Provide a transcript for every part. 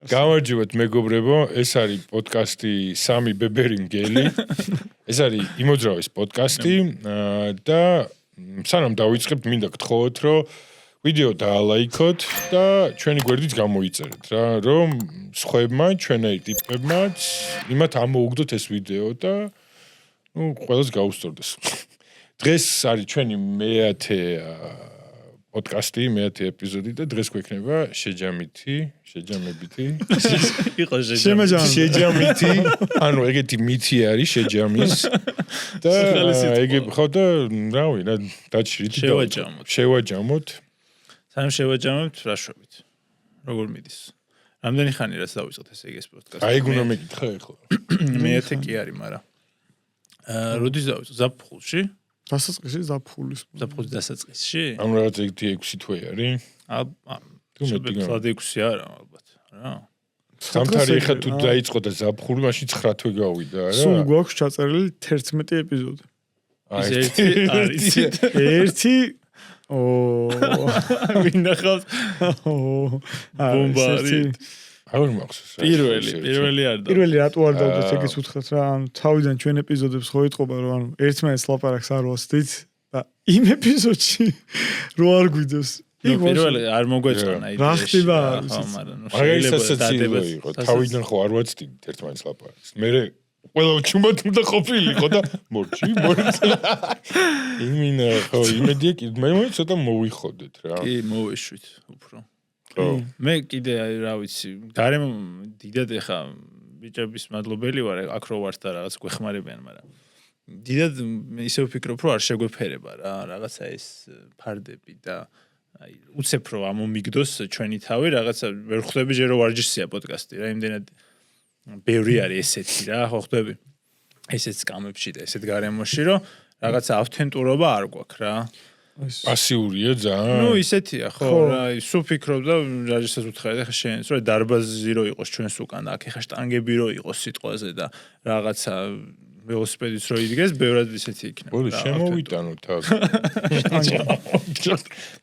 გამარჯობათ მეგობრებო, ეს არის პოდკასტი სამი ბებერი მგელი. ეს არის იმოძრავის პოდკასტი და სანამ დავიწყებთ, მინდა გთხოვოთ, რომ ვიდეო დაალაიქოთ და ჩვენი გვერდით გამოიწერეთ რა, რომ სხვებმა, ჩვენაირ ტიპებმაც იმათ ამოუგდოთ ეს ვიდეო და ყველას გაუსწორდეს. დღეს არის ჩვენი მეათე პოდკასტი, მეათე ეპიზოდი და დღეს გვექნება შეჯამებითი. იყო შეჯამითი, ანუ ეგეთი მითი არის შეჯამის და ეგ ხო და რავი, დაჭრით შევაჯამოთ. სანამ შევაჯამებთ, რა შვებით? როგორ მიდის? რამდენი ხანი რაც დავიწყეთ ეს პოდკასტი? აი, გუნა მეკითხა ახლა. მეათე კი არის, მაგრამ როდის დავიწყე? ზაფხულში? დასაწყისში ზაფხულის დასაწყისში? ანუ რაღაც 6 თვე არის? თუ მეტი 6 არა, ალბათ, რა. სამთარი ახლა თუ დაიწყო და ზაფხული, მაშინ 9 თვე გავიდა, რა. სულ გვაქვს ჩაწერილი 11 ეპიზოდი. ეს ერთი არის. ერთი ვინახავს ბომბარი. აღარ მახსოვს. პირველი არ და. პირველი რატო არ დავდეთ ეგეც უთხრათ რა, ანუ თავიდან ჩვენ ეპიზოდებს ხო იტყობა რომ ანუ ერთმანეთს ლაპარაკს არ ვასდით და იმ ეპიზოდში რო არ გვიძოს. პირველი არ მოგვეწონა იდეა. რა ხდება არის? შეიძლება იყო. თავიდან ხო არ ვაცდით ერთმანეთს ლაპარაკს. მე ყველა ჩუმად უნდა ყოფილიყო და მორჩი. იმინა ხო იმედია კი მე ცოტა მოვიხოდეთ რა. კი, მოვეშვით უფრო. მე კიდე რა ვიცი, გარემო დიდად ეხა ბიჭების მადლობელი ვარ, აქ რო ვარ და რაღაც გვეხმარებიან, მაგრამ დიდად ისე ვფიქრობ, რომ არ შეგვეფერება რა, რაღაცა ეს ფარდები და აი უცებ რომ ამომიგდოს ჩვენი თავი, რაღაცა ვერ ხვდები ჯერ რომ ვარჯიშია პოდკასტი რა, იმდენად ბევრი არის ესეთი რა, ხო ხვდები? ესეც სკამებში და ესეთ გარემოში, რომ რაღაცა ავთენტურობა არ გვაქვს რა. პასიურია ძალიან. ნუ ისეთია ხო რა, სულ ფიქრობ და რაჟისაც უთხარი ხა შენ, რომ დარბაზი რო იყოს ჩვენს უკან და აქ ხა შტანგები რო იყოს სიტყვაზე და რაღაცა ველოსიპედიც რო იდგეს, ბევრად ისეთი იქნება. ბოლო შემოვიტანოთ აქ.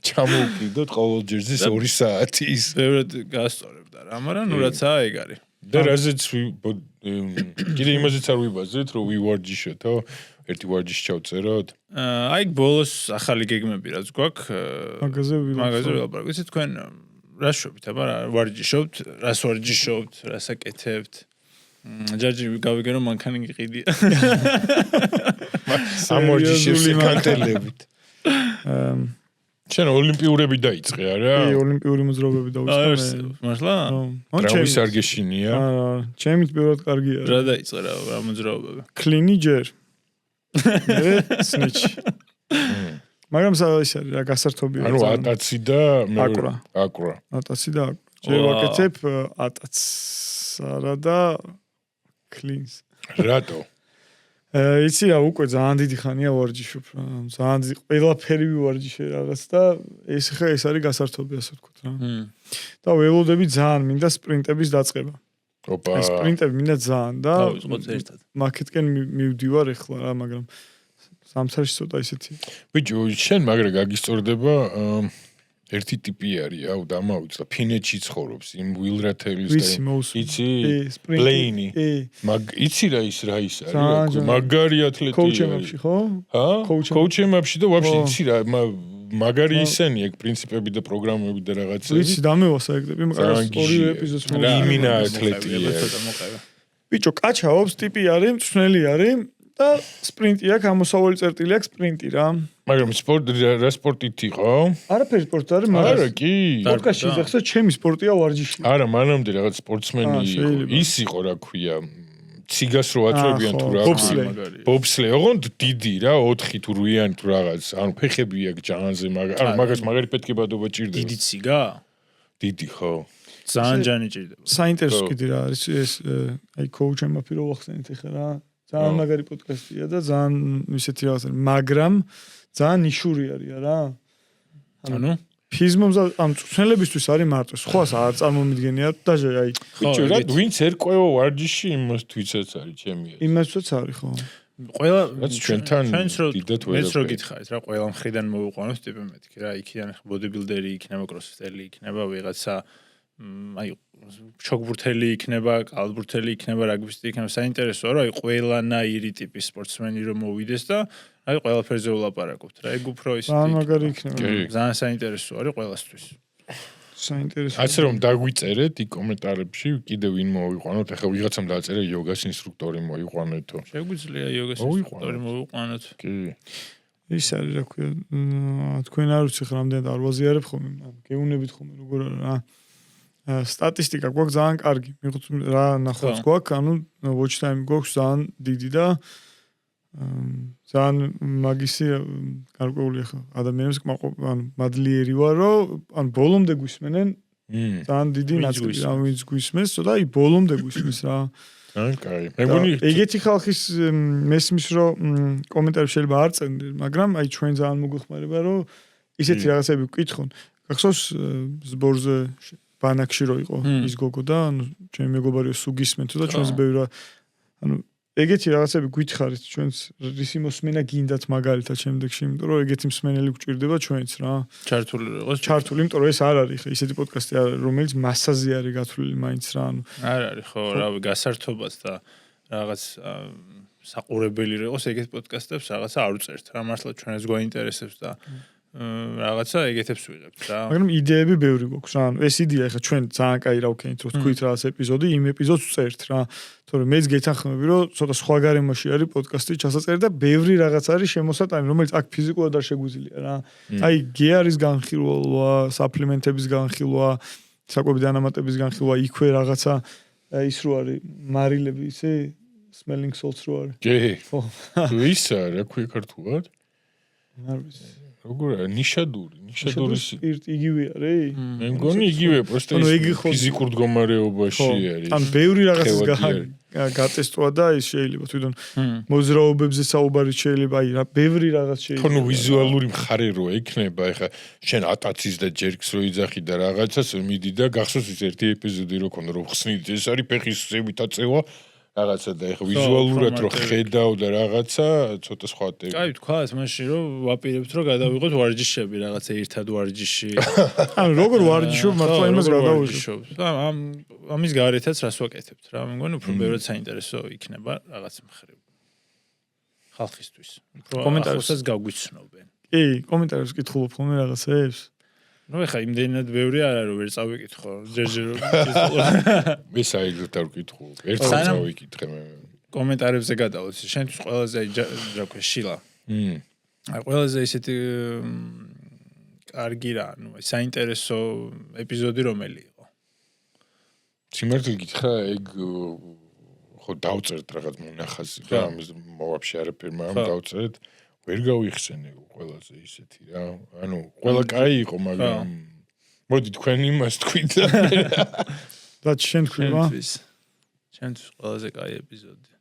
ჩამოვკიდოთ ყოველ ჯერზე 2 საათის. ბევრად გასწორებდა რა, მაგრამ ნუ რაცაა ეგ არის. და რაზეც კიდე იმაზეც არ ვიბაზეთ, რომ ვივარჯიშოთო, ერთი ვარჯიში ჩავწეროთ. აი ბოლოს ახალი გეგმები რაც გვაქვს, მაგაზე ვილაპარაკოთ. იცით თქვენ რა შვებით, აბა ვარჯიშობთ, რას ვარჯიშობთ, რას აკეთებთ? ჯაჯი გავიგე რომ მანქანა გიყიდია. ამ ვარჯიშებს ეკანტელებით. შენ ოლიმპიურები დაიწყე არა? კი, ოლიმპიური მოძრაობები დავიწყე. მართლა? რავის არ გეშინია? ჩემით ბევრად კარგია. რა დაიწყე რა მოძრაობები? კლინი ჯერ. მე სნიჩი. მაგრამ ის არის რა გასართობია. ანუ ატაცი და აკვრა. ატაცი და აკვრა. ჯერ ვაკეთებ ატაცს არა და კლინს. რატო? იცი რა უკვე ძალიან დიდი ხანია ვარჯიშობ რა. ძალიან დიდი ყველაფერი ვივარჯიშე რაღაც და ეს ხა ეს არის გასართობი ასე ვთქვათ რა. და ველოდები ძალიან მინდა სპრინტების დაწყება. ოპა. სპრინტები მინდა ძალიან და დავიწყოთ ერთად. მაკეტკენ მივდივარ ახლა რა, მაგრამ სამსარში ცოტა ისეთი. ბიჭო, შენ მაგრა გაგისწორდება ერთი ტიპი არის, აუ დამავიწყდა, ფინეთში ცხოვრობს, იმ ვილრათელის და იცი? პლეინი. იცი რა ის არის? მაგარი ათლეტია. კოუჩემებში ხო? ჰა? კოუჩემებში და ვაფშე იცი რა, მაგარი ისენი ეგ პრინციპები და პროგრამები და რაღაცები. ვიცი, დამევასა ეგები, მაგრამ ორივე ეპიზოდს იმინა ათლეტია. ბიჭო, კაჩაობს, ტიპი არის, მწვნელი არის და სპრინტი აქვს, ამოსავალი წერტილი აქვს სპრინტი რა. მაგრამ რა სპორტით იყო? არაფერი სპორტი არის, მაგრამ არა კი. პოდკასტში ეხლა ჩემი სპორტია ვარჯიში. არა, მანამდე რაღაც სპორტსმენი იყო. ის იყო რა ქვია, ციგას რო აწვევიან თუ რა. ბობსლე, ოღონდ დიდი რა, 4 თუ 8-იანი თუ რაღაც. ანუ ფეხები აქვს ჯანზე, მაგრამ მაგას მაგარი პეთქებადობა ჭირდება. დიდი ციგა? დიდი ხო. ძალიან ჯანი ჭირდება. საინტერესო კიდე რა არის ეს აი კოუჩემაფი რო ვახსენეთ ახლა რა. ძალიან მაგარი პოდკასტია და ძალიან ისეთი რაღაცა, მაგრამ ძალიან ნიშური არის რა. ანუ ფიზმომზა ამ წვნელებისთვის არის მარტო. სხვას არ წარმომიდგენია და აი ბიჭო რა ვინც ერკვეო ვარჯიში იმასთვისაც არის ჩემი. იმასთვისაც არის ხო. ყველა ჩვენთან დიდად ვერაფერს რო გითხარით რა, ყველა მხრიდან მოვიყვანოთ ტიპი მეთქი რა, იქიდან ბოდიბილდერი იქნება, კროსფიტერი იქნება, ვიღაცა აი ჩოგბურთელი იქნება, კალბურთელი იქნება, რაგბისტი იქნება, საინტერესოა, რომ აი ყველანაირი ტიპის სპორტსმენი რომ მოვიდეს და აი ყველაფერზე ვლაპარაკობთ რა. ეგ უფრო ის მაგარი იქნება. ძალიან საინტერესოა არის ყველასთვის. საინტერესო. ასე რომ დაგვიწერეთ იქ კომენტარებში კიდევ ვინ მოვიყვანოთ. ახლა ვიღაცამ დააწერა იოგას ინსტრუქტორი მოვიყვანეთო. შეგვიძლია იოგას ინსტრუქტორი მოვიყვანოთ. კი. ის არის რა ქვია, თქვენ არ ვიცი რამდენად არ ვაზიარებ ხოლმე, გეუნებით ხოლმე როგორ არა. სტატისტიკა გვაქვს ძალიან კარგი. მიღოთ რა ნახვაც გვაქვს, ანუ watch time გვაქვს ძალიან დიდი და ძალიან მაგისი გარკვეული ახლა ადამიანებს ანუ მადლიერი ვარ, რომ ან ბოლომდე გვისმენენ ძალიან დიდი ნაწილი, რა ვინც გვისმენს, და აი ბოლომდე გვისმენს რა. ძალიან კაი. მე მგონი ეგეთი ხალხის მესმის რომ კომენტარებში შეიძლება არ წერდნენ, მაგრამ აი ჩვენ ძალიან მოგვეხმარება რომ ისეთი რაღაცები ვკითხონ. გახსოვს ზბორზე ბანაკში რო იყო ის გოგო და ანუ ჩემი მეგობარი სუგისმენთო და ჩვენს ბევრი ანუ ეგეთი რაღაცები გითხარით ჩვენს რისი მოსმენა გინდათ მაგალითად შემდეგში, იმიტომ რომ ეგეთი მსმენელი გვჭირდება ჩვენც რა. ჩართული იყოს. ჩართული, იმიტომ რომ ეს არ არის ხა ისეთი პოდკასტი არ არის, რომელიც მასაზე არის გათვლილი მაინც რა, ანუ არ არის ხო, რავი, გასართობად და რაღაც საყურებელი იყოს ეგეთ პოდკასტებს რაღაცა არ უწერთ რა, მართლა ჩვენს გვაინტერესებს და რაღაცა ეგეთებს ვიღებთ რა. მაგრამ იდეები ბევრი გვაქვს რა, ანუ ეს იდეა ხა ჩვენ ძალიან კაი რა ვქენით, რომ თქვით რაღაც ეპიზოდი, იმ ეპიზოდს ვწერთ რა. თორემ მეც გეთანხმები, რომ ცოტა სხვა გარემოში არის პოდკასტი ჩასაწერი და ბევრი რაღაც არის შემოსატანი, რომელიც აქ ფიზიკურად არ შეგვიძლია რა. აი გეარის განხილვა, საფლიმენტების განხილვა, საკვები დანამატების განხილვა, იქვე რაღაცა ის რო არის მარილები, ისე smelling salts რო არის. კი. ისა რა ქვია ქართულად? არ ვიცი. როგორ არის ნიშადური სპირტი იგივე არის? მე მგონი იგივე, პროსტა ფიზიკურ მდგომარეობაში არის. ან ბევრი რაღაცის გატესტვა და ის შეიძლება თვითონ მოძრაობებზე საუბარი შეიძლება, აი რა ბევრი რაღაც შეიძლება. თორემ ვიზუალური მხარე რო ექნება, ეხა შენ ატაცის და ჯერკს რო იძახი და რაღაცას მიდი და გახსოვს ის ერთი ეპიზოდი რო ქონდა, რომ ხსნით ეს არის ფეხის ზევით აწევა რაღაცა და ეხა ვიზუალურად რო ხედავ და რაღაცა ცოტა სხვა ტიპი. კაი, თქვა ეს მაშინ რომ ვაპირებთ რომ გადავიღოთ ვარჯიშები რაღაცა ერთად ვარჯიში. ანუ როგორ ვარჯიშობ მართლა იმას გადავიღებ. ამის გარეთაც რას ვაკეთებთ რა, მე მგონი უფრო ბევრად საინტერესო იქნება რაღაც მხრივ. ხალხისთვის. კომენტარებსაც გაგვიცნობენ. კი, კომენტარებს კითხულობ ხოლმე რაღაცებს. ნუ ეხა იმდენად ბევრი არ არის, ვერ წავიკითხო, ჯერჯერობით. მე საერთოდ არ ვკითხულობ. ერთად წავიკითხე მე. კომენტარებზე გადავოც, შენთვის ყველაზე რა ქვია შილა. აი ყველაზე ისეთი კარგი რა, ნუ საინტერესო ეპიზოდი რომელი იყო? სიმართლე გითხრა, ეგ ხო დავწერთ რაღაც მონახაზი რა, ამის მოვაფშე არაფერი, მაგრამ დავწერთ. ვერ გავიხსენე ყველაზე ისეთი რა. ანუ ყველა კაი იყო, მაგრამ მოდი თქვენ იმას თქვით და და შენ თქვა? შენთვის ყველაზე კაი ეპიზოდი.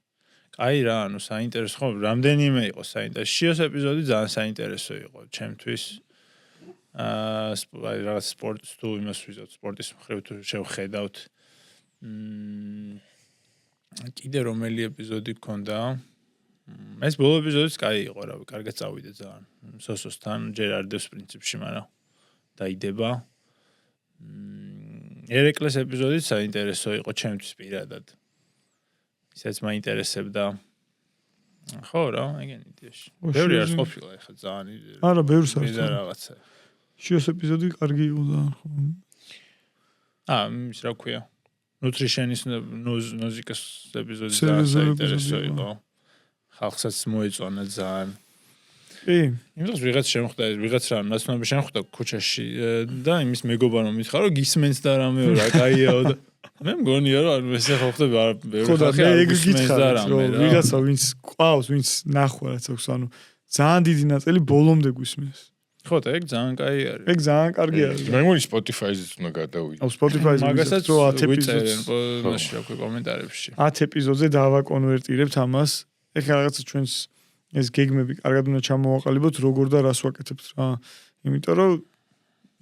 კაი რა, ანუ საინტერესო ხო, რამდენიმე იყო საინტერესო. შიოს ეპიზოდი ძალიან საინტერესო იყო ჩემთვის. აი რაღაც სპორტს თუ იმას ვიზავთ, სპორტის მხრივ თუ შევხედავთ. კიდე რომელი ეპიზოდი გქონდა? ეს ბოლო ეპიზოდიც კაი იყო, რავი, კარგად წავიდე ძალიან. სოსოსთან ჯერ არ დევს პრინციპში, მაგრამ დაიდება. ერეკლეს ეპიზოდიც საინტერესო იყო ჩემთვის პირადად. ისაც მაინტერესებდა. ხო რა, ეგენი იდეაში. ბევრი არის ყოფილა ეხლა ძალიან. არა, ბევრს არის. და რაღაცა. შიოს ეპიზოდი კარგი იყო და ხო. ის რა ქვია? ნუტრიშენის ნოზიკას ეპიზოდი ძალიან საინტერესო იყო. ხალხსაც მოეწონა ძალიან. კი. იმდროს ვიღაც შემხვდა, ვიღაც რა ნაცნობი შემხვდა ქუჩაში და იმის მეგობარო მითხრა, რომ გისმენს და რამეო რა, კაიაო და მე მგონია რომ ეს ახლა ხდება ხო და მე ეგ გითხარ, რომ ვიღაცა ვინც ყავს, ვინც ნახვა რაც აქვს, ანუ ძალიან დიდი ნაწილი ბოლომდე გვისმენს. ხო და ეგ ძალიან კაი არის. ეგ ძალიან კარგი არის. მე მგონი Spotify-ზეც უნდა გადავიდე. აუ Spotify-ზე მაგასაც რო 10 ეპიზოდს მაშინ რა ქვია კომენტარებში. 10 ეპიზოდზე დავაკონვერტირებთ ამას. ეხლა რაღაცა ჩვენს ეს გეგმები კარგად უნდა ჩამოვაყალიბოთ, როგორ და რას ვაკეთებთ რა. იმიტომ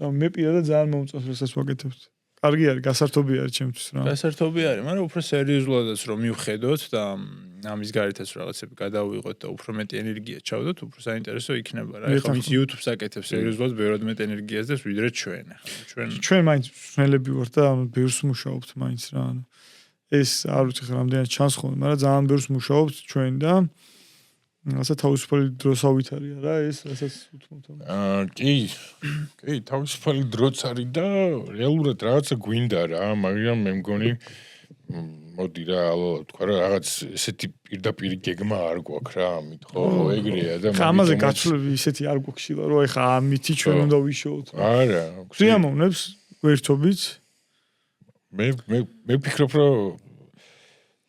რომ მე პირადად ძალიან მომწონს რასაც ვაკეთებთ. კარგი არის, გასართობი არის ჩემთვის რა. გასართობი არის, მაგრამ უფრო სერიოზულადაც რომ მივხედოთ და ამის გარეთაც რაღაცები გადავიღოთ და უფრო მეტი ენერგია ჩავდოთ, უფრო საინტერესო იქნება რა. ეხლა ის YouTube-ს აკეთებს სერიოზულად ბევრად მეტ ენერგიას და ვიდრე ჩვენ. ჩვენ მაინც მსმენელები ვართ და ბევრს მუშაობთ მაინც რა. ეს არ ვიცი ხა რამდენად ჩანს ხოლმე, მაგრამ ძალიან ბევრს მუშაობთ ჩვენ და ასე თავისუფალი დროს ავითარია რა ეს რასაც უთმობთ. კი, თავისუფალი დროც არის და რეალურად რაღაცა გვინდა რა, მაგრამ მე მგონი მოდი რა, თქვა რა რაღაც ესეთი პირდაპირ გეგმა არ გვაქვს რა, ამით ხო, ეგრეა და ამაზე გაცვლები ისეთი არ გვქშილა, რომ ეხა ამითი ჩვენ უნდა ვიშოვოთ. არა, გვიამოვნებს გვერდობით. მე ვფიქრობ, რომ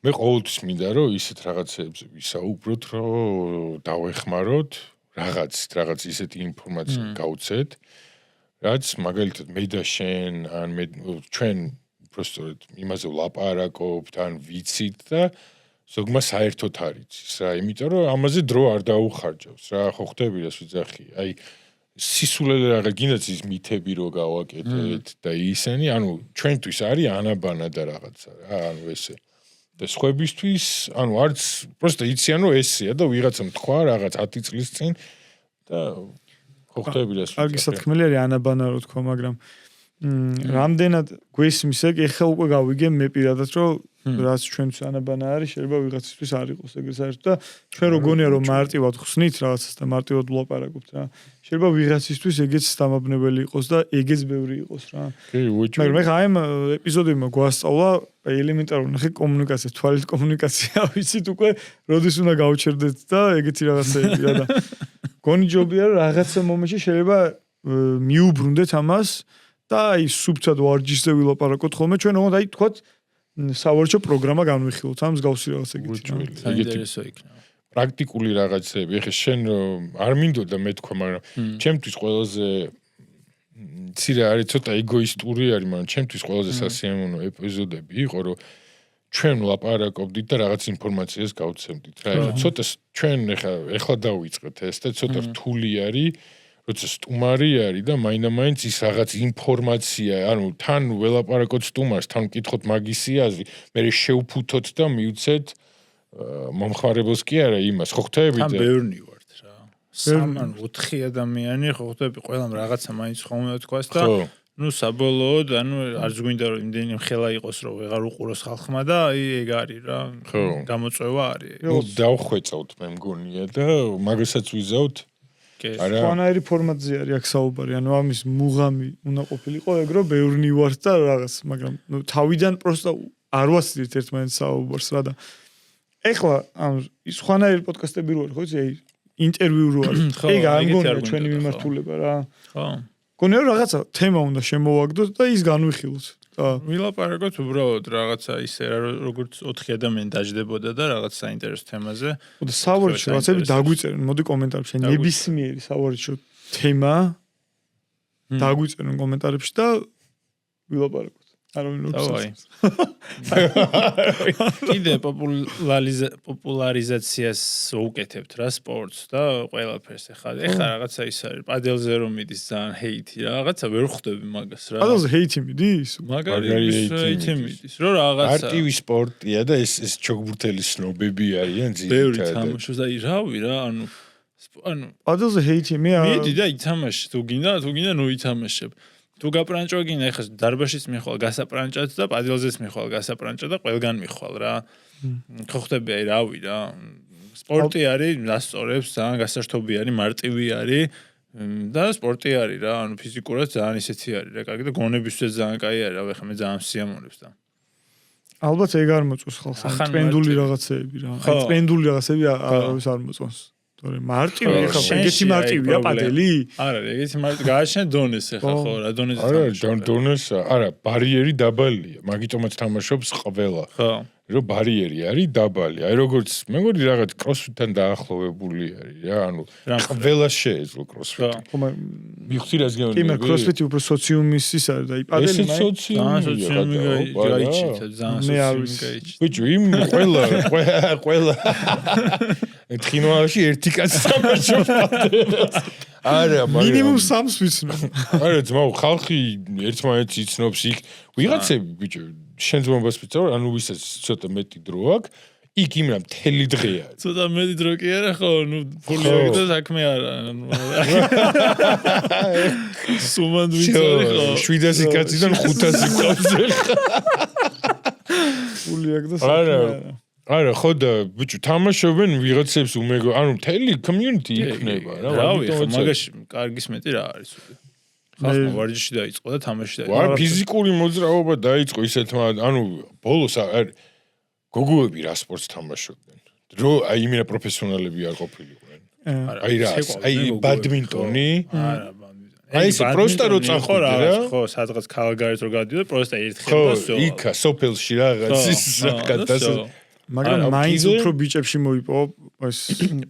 მე ყოველთვის მინდა რომ ისეთ რაღაცებზე ვისაუბროთ, რომ დავეხმაროთ, რაღაც ისეთი ინფორმაცია გავუცეთ, რაც მაგალითად მე და შენ ან მე ჩვენ უბრალოდ იმაზე ვლაპარაკობთ ან ვიცით და ზოგმა საერთოდ არ იცის რა, იმიტომ რომ ამაზე დრო არ დაუხარჯავს რა, ხო ხდები რას ვიძახი, აი სისულელე რაღაც გინდაც ის მითები რო გავაკეთეთ და ისენი, ანუ ჩვენთვის არის ანაბანა და რაღაცა რა, ანუ ესე და სხვებისთვის, ანუ არც просто იციან რომ ესეა და ვიღაცამ თქვა რაღაც 10 წლის წინ და ხო ხდები რას ვიძახი. კარგი სათქმელი არის ანაბანა რო თქვა, მაგრამ რამდენად გვესმის ეგ ეხლა უკვე გავიგე მე პირადად რომ რაც ჩვენთვის ანაბანა არის შეიძლება ვიღაცისთვის არ იყოს ეგრე საერთოდ და ჩვენ რო გონია რომ მარტივად ხსნით რაღაცას და მარტივად ვლაპარაკობთ რა შეიძლება ვიღაცისთვის ეგეც დამაბნეველი იყოს და ეგეც ბევრი იყოს რა მაგრამ მე ხა ამ ეპიზოდებმა გვასწავლა ელემენტარული ნახე კომუნიკაცია თვალით კომუნიკაცია ვიცით უკვე როდის უნდა გავჩერდეთ და ეგეთი რაღაცები რა და გონი ჯობია რომ რაღაცა მომენტში შეიძლება მიუბრუნდეთ ამას და აი სუბცად ვარჯიშზე ვილაპარაკოთ ხოლმე ჩვენ უნდა აი თქვათ სავარჯიშო პროგრამა განვიხილოთ ამ მსგავსი რაღაც ეგეთი საინტერესო იქნება პრაქტიკული რაღაცები ეხლა შენ არ მინდოდა მე თქვა მაგრამ ჩემთვის ყველაზე ცირა არის ცოტა ეგოისტური არის მაგრამ ჩემთვის ყველაზე სასიამოვნო ეპიზოდები იყო რომ ჩვენ ვლაპარაკობდით და რაღაც ინფორმაციას გავცემდით რა ეხლა ცოტა ჩვენ ეხლა დავიწყეთ ეს და ცოტა რთული არის როცა სტუმარი არის და მაინდა-მაინც ის რაღაც ინფორმაცია, ანუ თან ველაპარაკოთ სტუმარს, თან ვკითხოთ მაგისი აზრი, მე შევფუთოთ და მივცეთ მომხმარებელს კი არა იმას, ხო ხტები და თან ბევრი ვართ რა. 3-4 ადამიანი ხო ხტები, ყველამ რაღაცა მაინც ხომ თქვას და ნუ საბოლოოდ, ანუ არც გვინდა რომ იმდენი ხელა იყოს, რომ ვეღარ უყუროს ხალხმა და აი ეგ არის რა. გამოწვევა არის. დავხვეწავთ მე მგონია და მაგასაც ვიზავთ სხვანაირი ფორმატზე არის აქ საუბარი, ანუ ამის მუღამი უნდა ყოფილიყო ეგ რომ ბევრნი ვართ და რაღაც, მაგრამ ნუ თავიდან პროსტა არ ვასწრით ერთმანეთს საუბარს რა და ეხლა ამ სხვანაირი პოდკასტები რო არის, ხო იცი, აი ინტერვიუ რო არის. ეგ არ მგონია ჩვენი მიმართულება რა. ხო. გონია რომ რაღაცა თემა უნდა შემოვაგდოთ და ის განვიხილოთ. და ვილაპარაკოთ უბრალოდ რაღაცა ისე როგორც 4 ადამიანი დაждდებოდა და რაღაც საინტერესო თემაზე. და სავარჯიშო რაღაცები დაგვიწერენ, მოდი კომენტარებში, ნებისმიერი სავარჯიშო თემა დაგვიწერენ კომენტარებში და ვილაპარაკოთ. კიდე პოპულარიზაციას უკეთებთ რა სპორტს და ყველაფერს ეხლა რაღაცა ის არის პადელზე რომ მიდის ძალიან ჰეითი რა რაღაცა ვერ ხვდები მაგას რა პადელზე ჰეითი მიდის მაგარი ჰეითი მიდის რომ რაღაცა არტივი სპორტია და ეს ჩოგბურთელი სნობები არიან ძირითადად ბევრი თამაშობს და რავი რა ანუ პადელზე ჰეითი მე მიდი და ითამაში თუ გინდა ნუ ითამაშებ თუ გაპრანჭო გინდა ეხლა დარბაშიც მიხვალ გასაპრანჭად და პადელზეც მიხვალ გასაპრანჭად და ყველგან მიხვალ რა ხო ხტები აი რავი რა სპორტი არის დასწორებს ძალიან გასართობი არის მარტივი არის და სპორტი არის რა ანუ ფიზიკურად ძალიან ისეთი არის რა კარგი და გონებისთვის ძალიან კაი არის რა ეხლა მე ძალიან სიამოვნებს და ალბათ ეგ არ მოწონს ხალხს ტრენდული რაღაცეები რა აი ტრენდული რაღაცეები არავის არ მოწონს მარტივი ეხლა ეგეთი მარტივია პადელი? არა, ეგეთი მარტივი გააშენ დონეს ეხლა ხო რა დონეზე თამაშობს. არა, დონეს არა, ბარიერი დაბალია, მაგიტომაც თამაშობს ყველა. ხო. რომ ბარიერი არის დაბალი. აი როგორც მე მგონი რაღაც კროსფიტთან დაახლოვებული არის რა, ანუ ყველა შეეძლო კროსფიტი. ხო, მიხსი რას გეუბნები? კი, მე კროსფიტი უფრო სოციუმის ის არის და აი პადელი მე სოციუმი გაიჩითა ძალიან სოციუმი. ბიჭო, იმ ყველა თხინვალში ერთი კაცი თამაშობს პადელს. არა, მინიმუმ 3-ს ვიცნობ. არა, ძმაო, ხალხი ერთმანეთს იცნობს იქ. ვიღაცები, ბიჭო, შენ ძმობას ვიცავ, ანუ ვისაც ცოტა მეტი დრო აქვს, იქ იმენა მთელი დღეა. ცოტა მეტი დრო კი არა ხო, ნუ ფული აგდა საქმე არა. სუმან ვიცოდი ხო. 700 კაციდან 500 ყავს ხა. ფული აგდა საქმე არა. არა, ხო და ბიჭო, თამაშობენ ვიღაცებს უმეგო, ანუ მთელი community იქნება რა. რავი, ხო, მაგაში კარგის მეტი რა არის. ხალხმა ვარჯიში დაიწყო და თამაში დაიწყო. ვარ ფიზიკური მოძრაობა დაიწყო ისეთმა, ანუ ბოლოს გოგოები რა სპორტს თამაშობდნენ. რო აი იმენა პროფესიონალები არ ყოფილიყვნენ. აი რა, აი ბადმინტონი. არა, ბადმინტონი. აი ეს პროსტა რო წახო რა. ხო, სადღაც ქალაქგარეთ რო გადიოდა, პროსტა ერთხელ და всё. ხო, იქა სოფელში რაღაც ის გადასა. მაგრამ მაინც უფრო ბიჭებში მოიპოვა ეს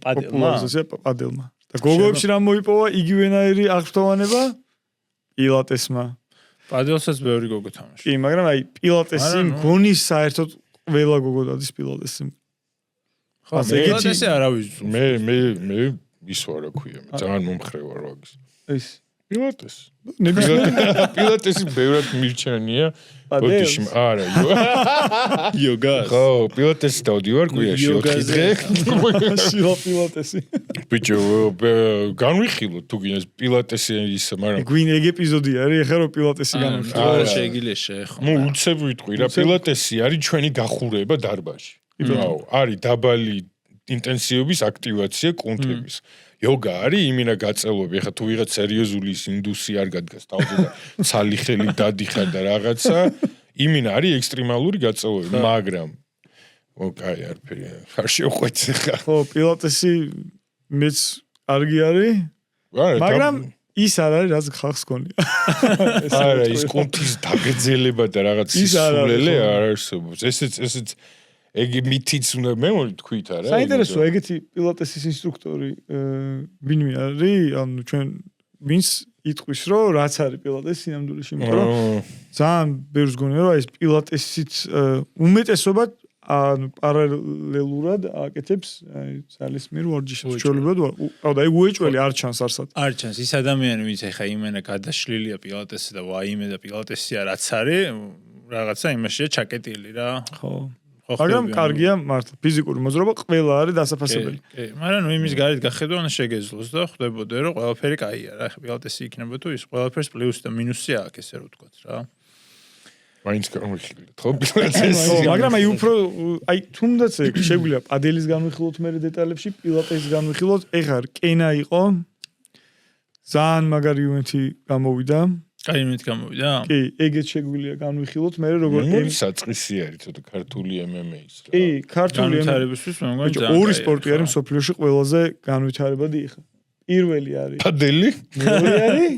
პადელმა. და გოგოებში რა მოიპოვა იგივენაირი აღფრთოვანება პილატესმა. პადელსაც ბევრი გოგო თამაშობს. კი, მაგრამ აი პილატესი მგონი საერთოდ ყველა გოგო დადის პილატესი. ხო, პილატესი არავის. მე ის ვარ რა ქვია, ძალიან მომხრე ვარ ვაგის. ეს პილატესი. პილატესი ბევრად მირჩენია. ბოდიში არა იოგა. ხო, პილატესი დავდივარ კვირაში 4 დღე. შილო პილატესი. ბიჭო, განვიხილოთ თუ გინდა პილატესი ის, მაგრამ გვინ ეგ ეპიზოდი არის, ეხლა რომ პილატესი განვიხილოთ. არა, შეგიძლია შეხო. ნუ უცებ ვიტყვი რა, პილატესი არის ჩვენი გახურება დარბაზში. რაო, არის დაბალი ინტენსივობის აქტივაცია კუნთების. იოგა არის იმინა გაწელვები, ეხლა თუ ვიღაც სერიოზული ინდუსი არ გადგას თავზე და ცალი ხელი დადიხარ და რაღაცა, იმინა არის ექსტრემალური გაწელვები, მაგრამ კაი არაფერი არ შევხვეცე ხა. ხო, პილატესი მეც კარგი არის, მაგრამ ის არ არის, რაც ხალხს გონია. არა, ის კუნთის დაგეძელება და რაღაც სისულელე არ არსებობს. ესეც ეგ მითიც უნდა მე თქვით არა. საინტერესოა ეგეთი პილატესის ინსტრუქტორი ვინმე არის, ანუ ჩვენ ვინც იტყვის რომ რაც არის პილატესი ნამდვილად, იმიტომ რომ ძალიან ბევრს გონია რომ ეს პილატესიც უმეტესობად ანუ პარალელურად აკეთებს აი ძალისმიერ ვარჯიშებს ჩვეულებრივად. pravda აი უეჭველი არ ჩანს არსად. არ ჩანს ის ადამიანი ვინც ეხა იმენა გადაშლილია პილატესი და ვაიმე და პილატესია რაც არის რაღაცა იმაშია ჩაკეტილი რა. ხო. მაგრამ კარგია მართლა ფიზიკური მოძრაობა ყველა არის დასაფასებელი. კი, მაგრამ ნუ იმის გარეთ გახედავ შეგეძლოს და ხვდებოდე რომ ყველაფერი კაია რა. ეხა პილატესი იქნება თუ ის ყველაფერს პლუსი და მინუსი აქვს ესე რომ ვთქვათ რა. მაინც გამიხილეთ ხო პილატესი. მაგრამ აი უფრო აი თუნდაც ეგ შეგვიძლია პადელის განვიხილოთ მე დეტალებში, პილატესის განვიხილოთ. ეხლა კენა იყო. ძალიან მაგარი ივენთი გამოვიდა. კაი ივენთი გამოვიდა? კი, ეგეც შეგვიძლია განვიხილოთ მე როგორ საწყისი არის ცოტა ქართული MMA-ის რა. კი, ქართული MMA-ისთვის მე მგონი ძალიან ორი სპორტი არის მსოფლიოში ყველაზე განვითარებადი ეხლა. პირველი არის პადელი, მეორე არის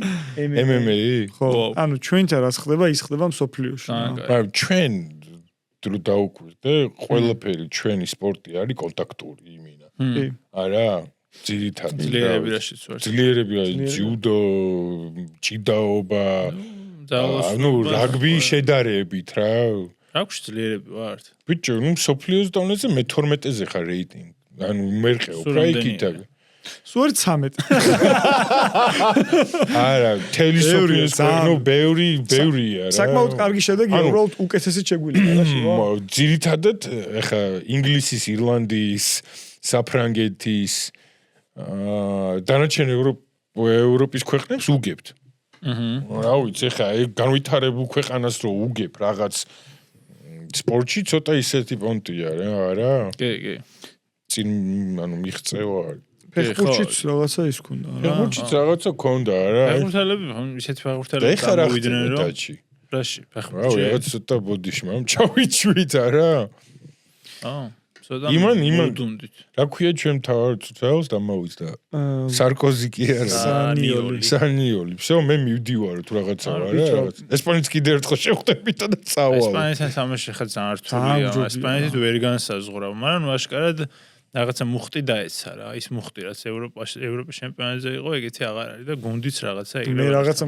MMA. ხო, ანუ ჩვენთან რაც ხდება, ის ხდება მსოფლიოში. მაგრამ ჩვენ დრო დაუკვირდე, ყველაფერი ჩვენი სპორტი არის კონტაქტური იმინა. კი. არა, ძირითადად ძლიერებაშიც ვარ. ძლიერები არის ჯუდო, ჭიდაობა, ანუ რაგბი შედარებით რა. რა გვში ძლიერები ვართ? ბიჭო, ნუ მსოფლიოს დონეზე მე-12-ზე ხარ რეიტინგი. ანუ მერყეო პრაიკიტა. სულ 13. არა, თელისოფიას ნუ ბევრია რა. საკმაოდ კარგი შედეგია, უბრალოდ უკეთესი შეგვიძლია რა შევა. ძირითადად ეხა ინგლისის, ირლანდიის, საფრანგეთის დანარჩენ ევროპის ქვეყნებს უგებთ. რა ვიცი, ეხა განვითარებულ ქვეყანას რო უგებ რაღაც სპორტში ცოტა ისეთი პონტია რა. კი, კი. წინ ანუ მიღწევა არის. ფეხბურთშიც რაღაცა ის ქონდა რა. ფეხბურთშიც რაღაცა ქონდა რა. ფეხბურთელები, ისეთი ფეხბურთელები გამოვიდნენ რომ რაში, ფეხბურთში. რაღაც ცოტა ბოდიში მაგრამ ჩავიჩვით არა. იმან რა ქვია ჩვენ თავარ წელს დამოვიდა. სარკოზი კი არა. სანიოლი. всё მე მივდივარო თუ რაღაცა არა. ესპანეთს კიდე ერთხელ შევხვდებით და წავალ. ესპანეთთან თამაში ხა ძალიან რთულია. ესპანეთით ვერ განსაზღვრავ, მაგრამ ვაშკარად რაღაცა მუხტი დაეცა რა. ის მუხტი რაც ევროპის ჩემპიონატზე იყო, ეგეთი აღარ არის და გუნდიც რაღაცა იგრა. მე რაღაცა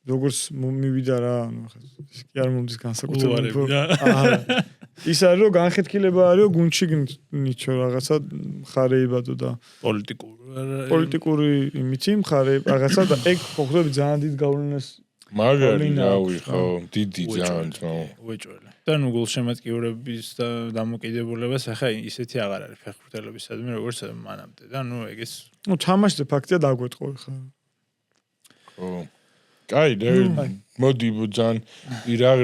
როგორც მივიდა რა, ანუ ხა ის კი არ მომდის განსაკუთრებით. ის არის რომ განხეთქილება არისო გუნდში ნიჩო რაღაცა მხარეებადო და პოლიტიკური იმითი მხარე რაღაცა და ეგ ხოხდები ძალიან დიდ გავლენას მაგარი რავი ხო დიდი ძალიან უეჭველი. და ნუ გულშემატკივრების და დამოკიდებულებას ახლა ისეთი აღარ არის ფეხბურთელებისადმი როგორც მანამდე და ნუ ეგეც ნუ თამაშზე ფაქტია დაგვეტყო ხა. ხო. კაი, მოდი ძალიან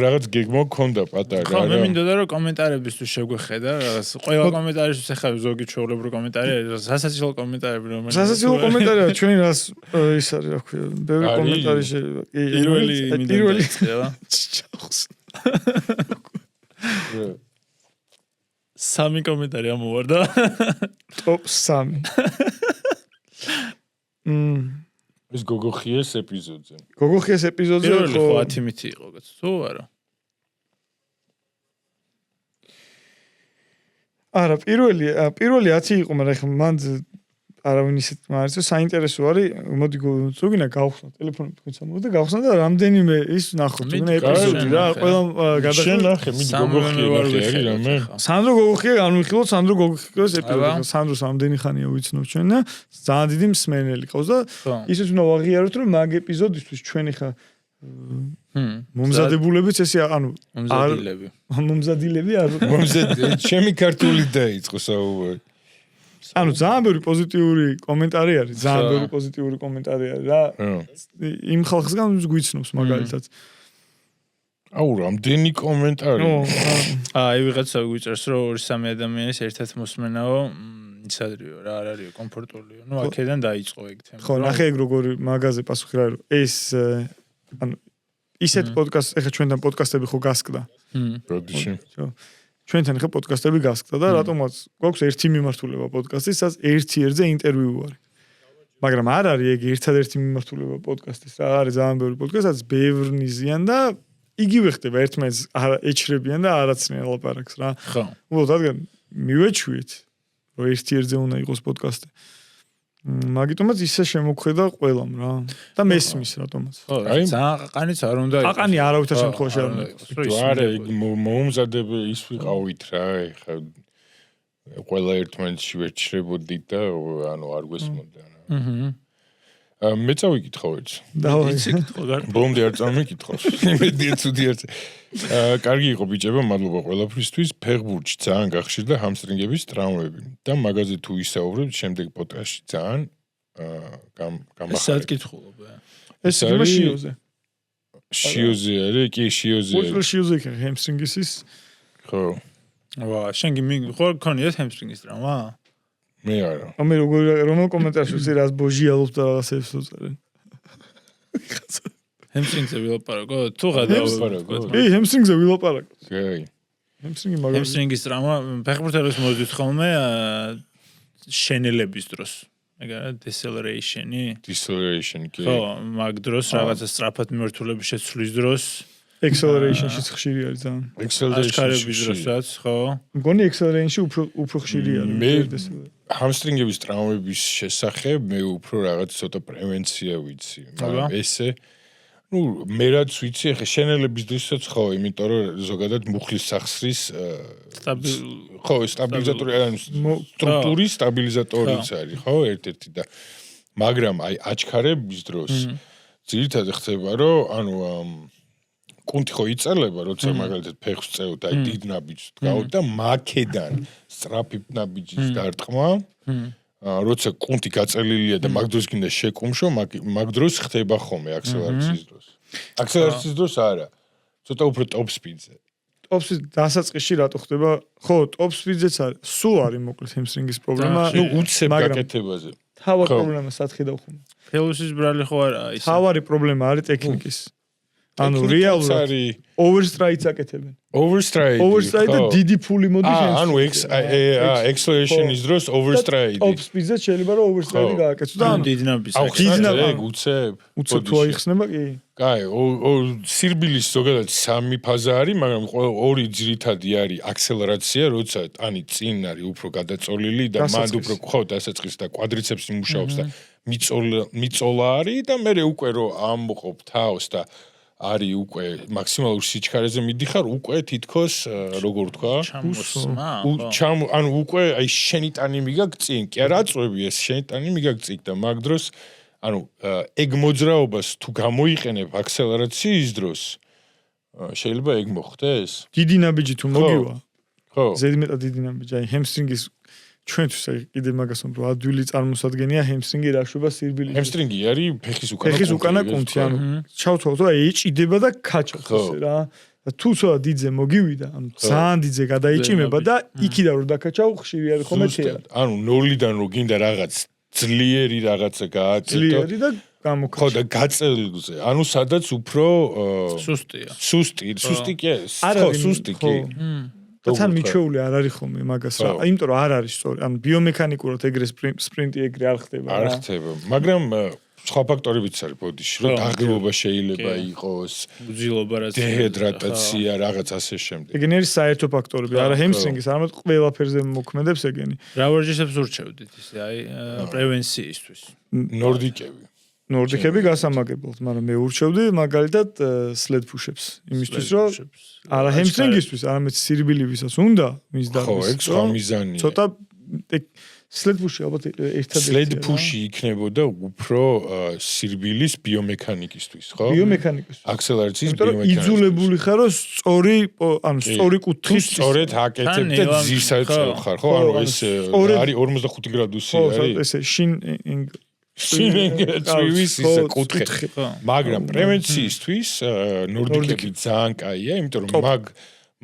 რაღაც გეგმა გქონდა პატარა. ხო, მე მინდოდა რომ კომენტარებისთვის შეგვეხედა, რაღაც ყველა კომენტარისთვის ახლა ზოგი ჩვეულებრივი კომენტარი არის, სასაცილო კომენტარები რომელიც სასაცილო კომენტარია ჩვენ რას ის არის რა ქვია, ბევრი კომენტარი შეიძლება. პირველი მინდა. სამი კომენტარი ამოვარდა. ტოპ 3. ეს გოგოხიეს ეპიზოდზე. გოგოხიეს ეპიზოდზე ხო 10 მითი იყო კაცო, თუ არა? არა, პირველი 10 იყო, მაგრამ ეხლა მან არავინ ისეთ მარიცო საინტერესო არის. მოდი ზოგინა გავხსნა ტელეფონი თქვენს ამოვიდა გავხსნა და რამდენიმე ის ნახოთ ზოგინა ეპიზოდი რა ყველა გადახე მიდი გოგოხია არის რამე სანდრო გოგოხია განვიხილოთ სანდრო გოგოხიოს ეპიზოდი სანდროს ამდენი ხანია ვიცნობ ჩვენ და ძალიან დიდი მსმენელი ყავს და ისიც უნდა ვაღიაროთ რომ მაგ ეპიზოდისთვის ჩვენი ხა მომზადებულებიც ესე ანუ მომზადილები არ ჩემი ქართული დაიწყო საუბარი ანუ ძალიან ბევრი პოზიტიური კომენტარი არის, ძალიან ბევრი პოზიტიური კომენტარი არის რა. იმ ხალხსგან გვიცნობს მაგალითად. აუ, რამდენი კომენტარი. აი, ვიღაცა გვიწერს, რომ 2-3 ადამიანის ერთად მოსმენაო, ის ადრიო რა, არ არისო, კომფორტულიო. ნუ აქედან დაიწყო ეგ თემა. ხო, ნახე ეგ როგორი მაგაზე პასუხი რა არის. ეს ანუ ისეთ პოდკასტ, ეხლა ჩვენთან პოდკასტები ხო გასკდა. პროდიუსერი. ჩვენთან ხა პოდკასტები გასკდა და რატომაც გვაქვს ერთი მიმართულება პოდკასტის, სადაც ერთი ერთზე ინტერვიუ არის. მაგრამ არ არის ეგ ერთადერთი მიმართულება პოდკასტის. რა არის ძალიან ბევრი პოდკასტი, სადაც ბევრნი ზიან და იგივე ხდება ერთმანეთს ეჩრებიან და არაცნაირ ლაპარაკს რა. ხო. უბრალოდ რადგან მივეჩვით, რომ ერთი ერთზე უნდა იყოს პოდკასტი. მაგიტომაც ისე შემოქმედა ყველამ რა და მესმის რატომაც. ხო, ძალიან ყანიც არ უნდა იყოს. აყანი არავითარ შემთხვევაში არ უნდა იყოს. არა, მომზადები ის ვიყავით რა, ეხა ყველა ერთმანეთში ვერჩრებოდით და ანუ არ გვესმოდა რა. მე წავიკითხო ერთ. იცი კითხო გარ. ბომბი არ წამიკითხოს. იმედია ცუდი არ. კარგი იყო ბიჭებო, მადლობა ყველაფრისთვის. ფეხბურთში ძალიან გახშირდა ჰამსტრინგების ტრაუმები და მაგაზე თუ ისაუბრებთ შემდეგ პოდკასტში ძალიან გამახარებთ. სად კითხულობ? ეს იყო შიოზე. შიოზე არის, კი შიოზე. უბრალოდ შიოზე კი ჰამსტრინგის ხო. ვა, შენ ხო ქონიათ ჰამსტრინგის ტრაუმა? მე არა. ამე რომელ კომენტარში უცი რას ბოჟიალობ და რაღაცებს უწერენ. ჰემსტრინგზე ვილაპარაკო? თუ გადავაპარაკო? კი, ჰემსტრინგზე ვილაპარაკო. კი. ჰემსტრინგი მაგარი. ჰემსტრინგის ტრაუმა ფეხბურთელებს მოდით ხოლმე შენელების დროს. ეგ deceleration-ი? Deceleration კი. ხო, მაგ დროს რაღაცა სწრაფად მიმართულების შეცვლის დროს acceleration-ში ხშირი არის ძალიან. acceleration-ში დროსაც, ხო? მგონი acceleration-ში უფრო ხშირი არის. მე ჰამსტრინგების ტრაუმების შესახებ მე უფრო რაღაც ცოტა პრევენცია ვიცი, მაგრამ ესე ну, მე რაც ვიცი, ხე შენელების დროსაც ხო, იმიტომ რომ ზოგადად მუხლის სახსრის ხო, სტაბილიზატორი არის, სტრუქტურის სტაბილიზატორიც არის, ხო, ერთ-ერთი და მაგრამ აი აჩქარების დროს ძირითადად ხდება, რომ ანუ კუნთი ხო იწელება, როცა მაგალითად ფეხს წევთ, აი დიდ ნაბიჯს დგავთ და მაქედან სწრაფი ნაბიჯის დარტყმა როცა კუნთი გაწელილია და მაგ დროს გინდა შეკუმშო, მაგ დროს ხდება ხოლმე აქსელერაციის დროს. აქსელერაციის დროს არა. ცოტა უფრო ტოპ სპიდზე. ტოპ სპიდ დასაწყისში რატო ხდება? ხო, ტოპ სპიდზეც არის. სულ არის მოკლედ ჰემსტრინგის პრობლემა. ნუ უცებ გაკეთებაზე. თავად პრობლემა სათხიდავ ხოლმე. ფელუსის ბრალი ხო არა ის. თავარი პრობლემა არის ტექნიკის. ანუ რეალურად overstride-ს აკეთებენ. Overstride და დიდი ფული მოდის ეს. ანუ acceleration-ის დროს overstride. Top speed-ზე შეიძლება რომ overstride-ი გააკეთოს და დიდი ნაბიჯს. ახლა უცებ. უცებ თუ აიხსნება კი. კაი, სირბილის ზოგადად 3 ფაზა არის, მაგრამ ორი ძირითადი არის აქსელერაცია, როცა ტანი წინ არის უფრო გადაწოლილი და მანდ უფრო ხო დასაწყის და კვადრიცეპსი მუშაობს და მიწოლა არის და მე უკვე რომ ამოყოფ თავს და არის უკვე მაქსიმალურ სიჩქარეზე მიდიხარ უკვე თითქოს როგორ ვთქვა ანუ უკვე აი შენი ტანი მიგაგწინ კი არა აწვევი ეს შენი ტანი მიგაგწინ და მაგ დროს ანუ ეგ მოძრაობას თუ გამოიყენებ აქსელერაციის დროს შეიძლება ეგ მოხდეს? დიდი ნაბიჯი თუ მოგივა. ხო. ზედმეტად დიდი ნაბიჯი, აი ჰემსტრინგის ჩვენთვის აი კიდე მაგას რომ ადვილი წარმოსადგენია ჰემსტრინგი რაშვება სირბილით. ჰემსტრინგი არის ფეხის უკანა კუნთი, ანუ ჩავთვალოთ რომ აი ეჭიდება და ქაჩავს ესე რა. და თუ ცოტა დიდზე მოგივიდა, ანუ ძალიან დიდზე გადაიჭიმება და იქიდან რომ დაკაჩავ ხშირი არის ხომ ეთეა. ანუ 0-დან რო გინდა რაღაც ძლიერი რაღაცა გააკეთო. ძლიერი და გამოკაჩო. ხო და გაწელზე. ანუ სადაც უფრო სუსტია. სუსტი კი ხო, სუსტი კი. და თან მიჩვეული არ არის ხოლმე მაგას რა. იმიტომ რომ არ არის სწორი. ანუ ბიომექანიკურად ეგრე სპრინტი ეგრე არ ხდება რა. არ ხდება. მაგრამ სხვა ფაქტორებიც არის ბოდიში, რომ დაღლობა შეიძლება იყოს, უძილობა რაც დეჰიდრატაცია, რაღაც ასე შემდეგ. ეგენი არის საერთო ფაქტორები, არა ჰემსტრინგის, არამედ ყველაფერზე მოქმედებს ეგენი. რა ვარჯიშებს ურჩევდით ისე, აი პრევენციისთვის? ნორდიკები გასამაგებელთ, მაგრამ მე ურჩევდი მაგალითად sled push-ups, იმისთვის რომ არა ჰემსტრინგისთვის, არამედ სირბილივისაც უნდა მის დარგის. ხო, ეგ სხვა მიზანია. ცოტა sled push-ი ალბათ ერთადერთია. sled push-ი იქნებოდა უფრო სირბილის ბიომექანიკისთვის, ხო? ბიომექანიკისთვის. აქსელერაციის ბიომექანიკისთვის. იძულებული ხარ, რომ სწორი, ანუ სწორი კუთხის სწორედ აკეთებ და ძირსაც ხარ, ხო? ანუ ეს არის 45 გრადუსი არის. ხო, ესე შინენგეცვის ის კუთხე. მაგრამ პრევენციისთვის ნორდიკები ძალიან კაია, იმიტომ რომ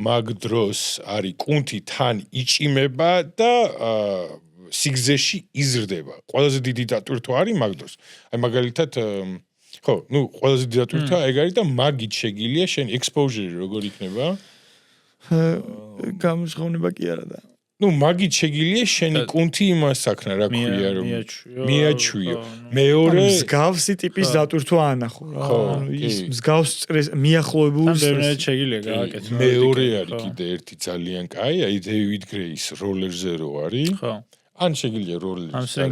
მაგ დროს არის კუნთი თან იჭიმება და სიგზეში იზრდება. ყველაზე დიდი დატვირთვა არის მაგ დროს. აი მაგალითად ხო, ყველაზე დიდი დატვირთვა ეგ არის და მაგით შეგილია შენ exposure როგორ იქნება? გამჟღავნება კი არა და მაგით შეგილია შენი კუნთი იმას საქნა რა ქვია რომ მიაჩვიო. მეორე მსგავსი ტიპის დატვირთვა ანახო რა. ანუ ის მსგავს მიახლოებული შეგილია გააკეთო. მეორე არის კიდე ერთი ძალიან კაი, აი დეივიდ გრეის როლერზე რო არის. ხო. ან შეგილია როლერზე.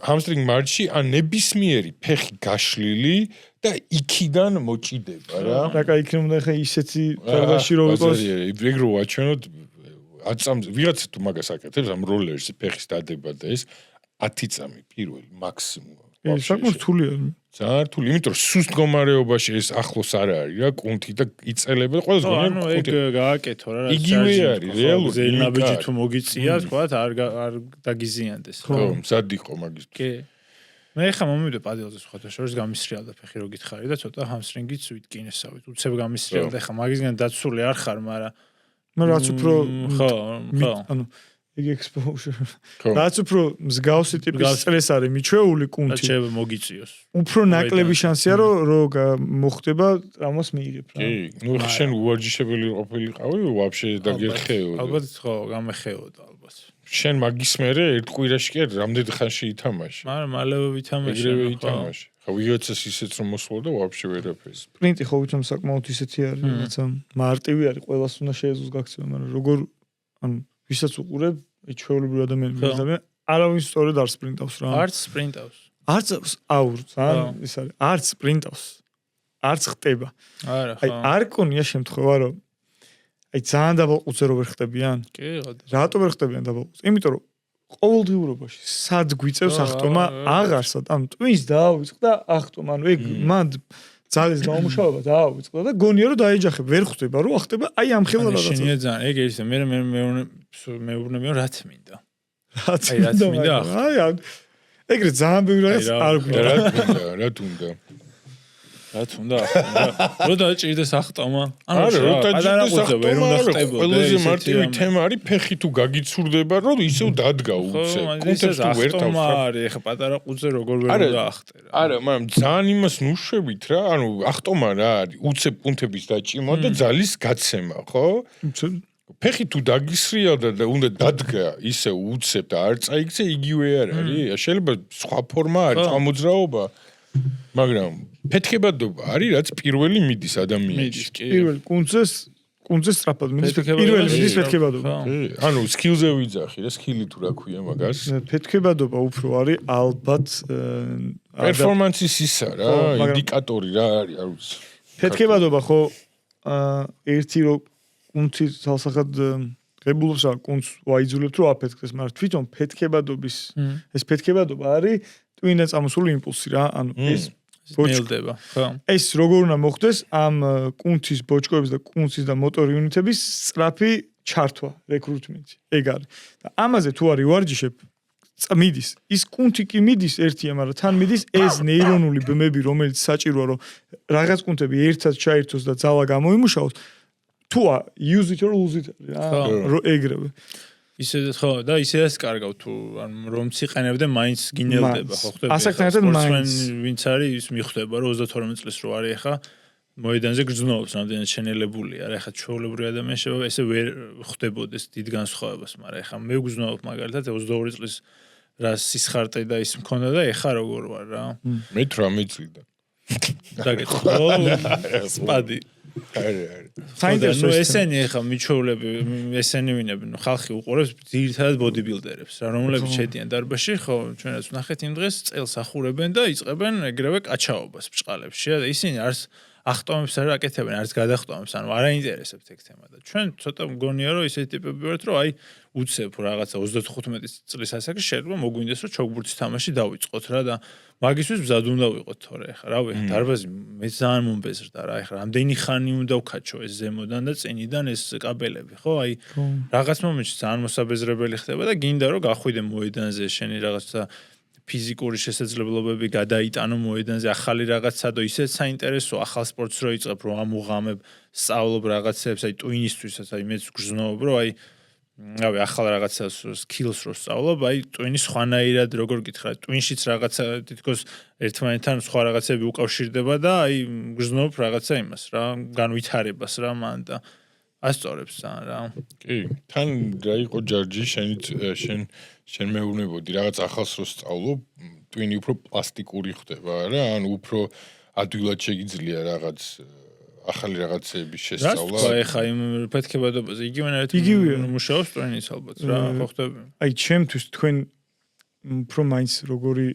ჰამსტრინგ მარჩი ან ნებისმიერი ფეხი გაშლილი და იქიდან მოჭიდება რა. რა კაი იქნებოდა ხა ისეთი ფერდაში რო იყოს. ეგ რო ვაჩვენოთ ვიღაც თუ მაგას აკეთებს ამ როლერში ფეხის დადება და ეს 10 წამი პირველი მაქსიმუმ. საკმაოდ რთულია. ძალიან რთული, იმიტომ რომ სუსტ მდგომარეობაში ეს ახლოს არ არის რა, კუნთი და იწელება და ყველა ზოგადად კუნთი გააკეთო რა. იგივე არის რეალური. ზეინაბიჯი თუ მოგიწია, თქვა არ დაგიზიანდეს. ხო, მზად იყო მაგის. კი. მე ხა მომივიდა პადელზე სხვათა შორის გამისრიალდა ფეხი რო გითხარი და ცოტა ჰამსტრინგიც ვიტკინესავით. უცებ გამისრიალდა ხა მაგისგან დაცული არ ხარ, მაგრამ რაც უფრო ხო, ანუ ეგ exposure. რაც უფრო მსგავსი ტიპის სტრეს არის მიჩვეული კუნთი. და შეიძლება მოგიწიოს. უფრო ნაკლები შანსია რომ მოხდება ტრამვას მიიღებ რა. კი, შენ უვარჯიშებელი ყოფილიყავი, ვაფშე დაგერხეო. ალბათ ხო, გამეხეოდა ალბათ. შენ მაგის მერე ერთ კვირაში კი რამდენი ხანში ითამაშე. მაგრამ მალევე ვითამაშე. ეგრევე ითამაშე. ხო, ვიღაცას ისეც რომ მოსვლა და ვაფშე ვერაფერს. სპრინტი ხო ვითომ საკმაოდ ისეთი არის, რაცა მარტივი არის, ყველას უნდა შეეძლოს გაქცევა, მაგრამ როგორ ანუ ვისაც უყურებ, ჩვეულებრივი ადამიანები, არავინ სწორედ არ სპრინტავს რა. არც სპრინტავს. არც აურს, ის არის, არც სპრინტავს. არც ხტება. არა, ხო. აი არ კონია შემთხვევა, რომ აი ძალიან დაბალყუცე რო ვერ ხტებიან? კი, რატო ვერ ხტებიან დაბალყუცე? იმიტომ რომ ყოველდღიურობაში სად გვიწევს ახტომა აღარსად, ანუ ტვინს დაავიწყდა ახტომა, ანუ ეგ მანდ ძალის გამომუშავება დაავიწყდა და გონია რომ დაეჯახებ, ვერ ხვდება რომ ახტება აი ამ ხელა რაღაცა. შენია ძალიან, ეგ ისე მე მეუბნები რომ რაც მინდა. რაც მინდა. აი ეგრე ძალიან ბევრი რაღაც არ გვინდა. რა თუნდა. რაც უნდა რო დაჭირდეს ახტომა. არა, რო დაჭირდეს ახტომა, ყველაზე მარტივი თემა არის ფეხი თუ გაგიცურდება, რომ ისევ დადგა უცე. კუნთებს თუ ვერ თავსარ. ეხა პატარა ყურძე როგორ ვერ უნდა ახტერა. არა, მაგრამ ძალიან იმას ნუშვებით რა, ანუ ახტომა რა არის, უცე კუნთების დაჭიმა და ძალის გაცემა, ხო? ფეხი თუ დაგისრიალდა და უნდა დადგა ისე უცებ და არ წაიქცე იგივე არ არის. შეიძლება სხვა ფორმა არის, სხვა მოძრაობა. მაგრამ ფეთქებადობა არის რაც პირველი მიდის ადამიანში. პირველი კუნძზე სწრაფად მიდის პირველი მიდის ფეთქებადობა. ანუ სკილზე ვიძახი რა, სკილი თუ რა ქვია მაგას. ფეთქებადობა უფრო არის ალბათ პერფორმანსის ისა რა, ინდიკატორი რა არის, არ ვიცი. ფეთქებადობა ხო ერთი რო კუნთი თალსახად ღებულობს რა კუნთს ვაიძულებთ რომ აფეთქდეს, მაგრამ თვითონ ფეთქებადობის ეს ფეთქებადობა არის ტვინდა წამოსული იმპულსი რა, ანუ ეს მეილდება, ხო. ეს როგორ უნდა მოხდეს ამ კუნთის ბოჭკოების და კუნთის და მოტორ იუნიტების სწრაფი ჩართვა რეკრუტმენტი. ეგ არის. და ამაზე თუ არ ივარჯიშებ მიდის. ის კუნთი კი მიდის ერთია, მაგრამ თან მიდის ეს ნეირონული ბმები, რომელიც საჭიროა რომ რაღაც კუნთები ერთად ჩაერთოს და ძალა გამოიმუშაოს. თუ use it or lose it რა ეგრევე. ისე ხო და ისედაც კარგავ თუ რომ ციყენებდე მაინც გინელდება ხო ხდება ასაკთანადან მაინც ვინც არის ის მიხვდება რომ 32 წლის რო არის ახლა მოედანზე გრძნობს რამდენად შენელებულია რა ახლა ჩვეულებრივი ადამიანი შეიძლება ესე ვერ ხდებოდეს დიდ განსხვავებას მაგრამ ახლა მე გგზნობ მაგალითად 22 წლის რა სისხარტე და ის მქონდა და ახლა როგორ ვარ რა მე 18 წლიდან დაგეთქო სპადი საინტერესო ესენი ახლა მიჩვეულები ესენი ვინები ხალხი უყურებს ძირითადად ბოდიბილდერებს რა რომლებიც შედიან დარბაზში ხო ჩვენაც ვნახეთ იმ დღეს წელს ახურებენ და იწყებენ ეგრევე კაჩაობას ბჭყალებში და ისინი არც ახტომებს არ აკეთებენ არც გადახტომებს ანუ არ აინტერესებთ ეგ თემა და ჩვენ ცოტა მგონია რომ ისეთი ტიპები ვართ რომ აი უცებ რაღაცა 35 წლის ასაკში შეიძლება მოგვინდეს რომ ჩოგბურთის თამაში დავიწყოთ რა და მაგისთვის მზად უნდა ვიყოთ თორე ახლა რავი დარბაზი მე ძალიან მომბეზრდა რა ახლა რამდენი ხანი უნდა ვქაჩო ეს ზემოდან და წინიდან ეს კაბელები ხო აი რაღაც მომენტში ძალიან მოსაბეზრებელი ხდება და გინდა რომ გახვიდე მოედანზე შენი რაღაცა ფიზიკური შესაძლებლობები გადაიტანო მოედანზე ახალი რაღაცა და ისეთ საინტერესო ახალ სპორტს რო იწყებ რომ ამუღამებ სწავლობ რაღაცებს აი ტვინისთვისაც აი მეც გრძნობ რომ აი რავი ახალ რაღაცას skills რო სწავლობ აი ტვინის ხვანაირად როგორ გითხრა ტვინშიც რაღაცა თითქოს ერთმანეთთან სხვა რაღაცები უკავშირდება და აი გრძნობ რაღაცა იმას რა განვითარებას რა მან და ასწორებს ძალიან რა კი თან რა იყო ჯარჯი შენ მეუბნებოდი რაღაც ახალს რო სწავლობ ტვინი უფრო პლასტიკური ხდება რა ანუ უფრო ადვილად შეგიძლია რაღაც ახალი რაღაცების შესწავლა. რა ხა იმ ფეთქებადობაზე იგივენად მუშაობს ტვინიც ალბათ რა ხო ხდება. აი ჩემთვის თქვენ უფრო მაინც როგორი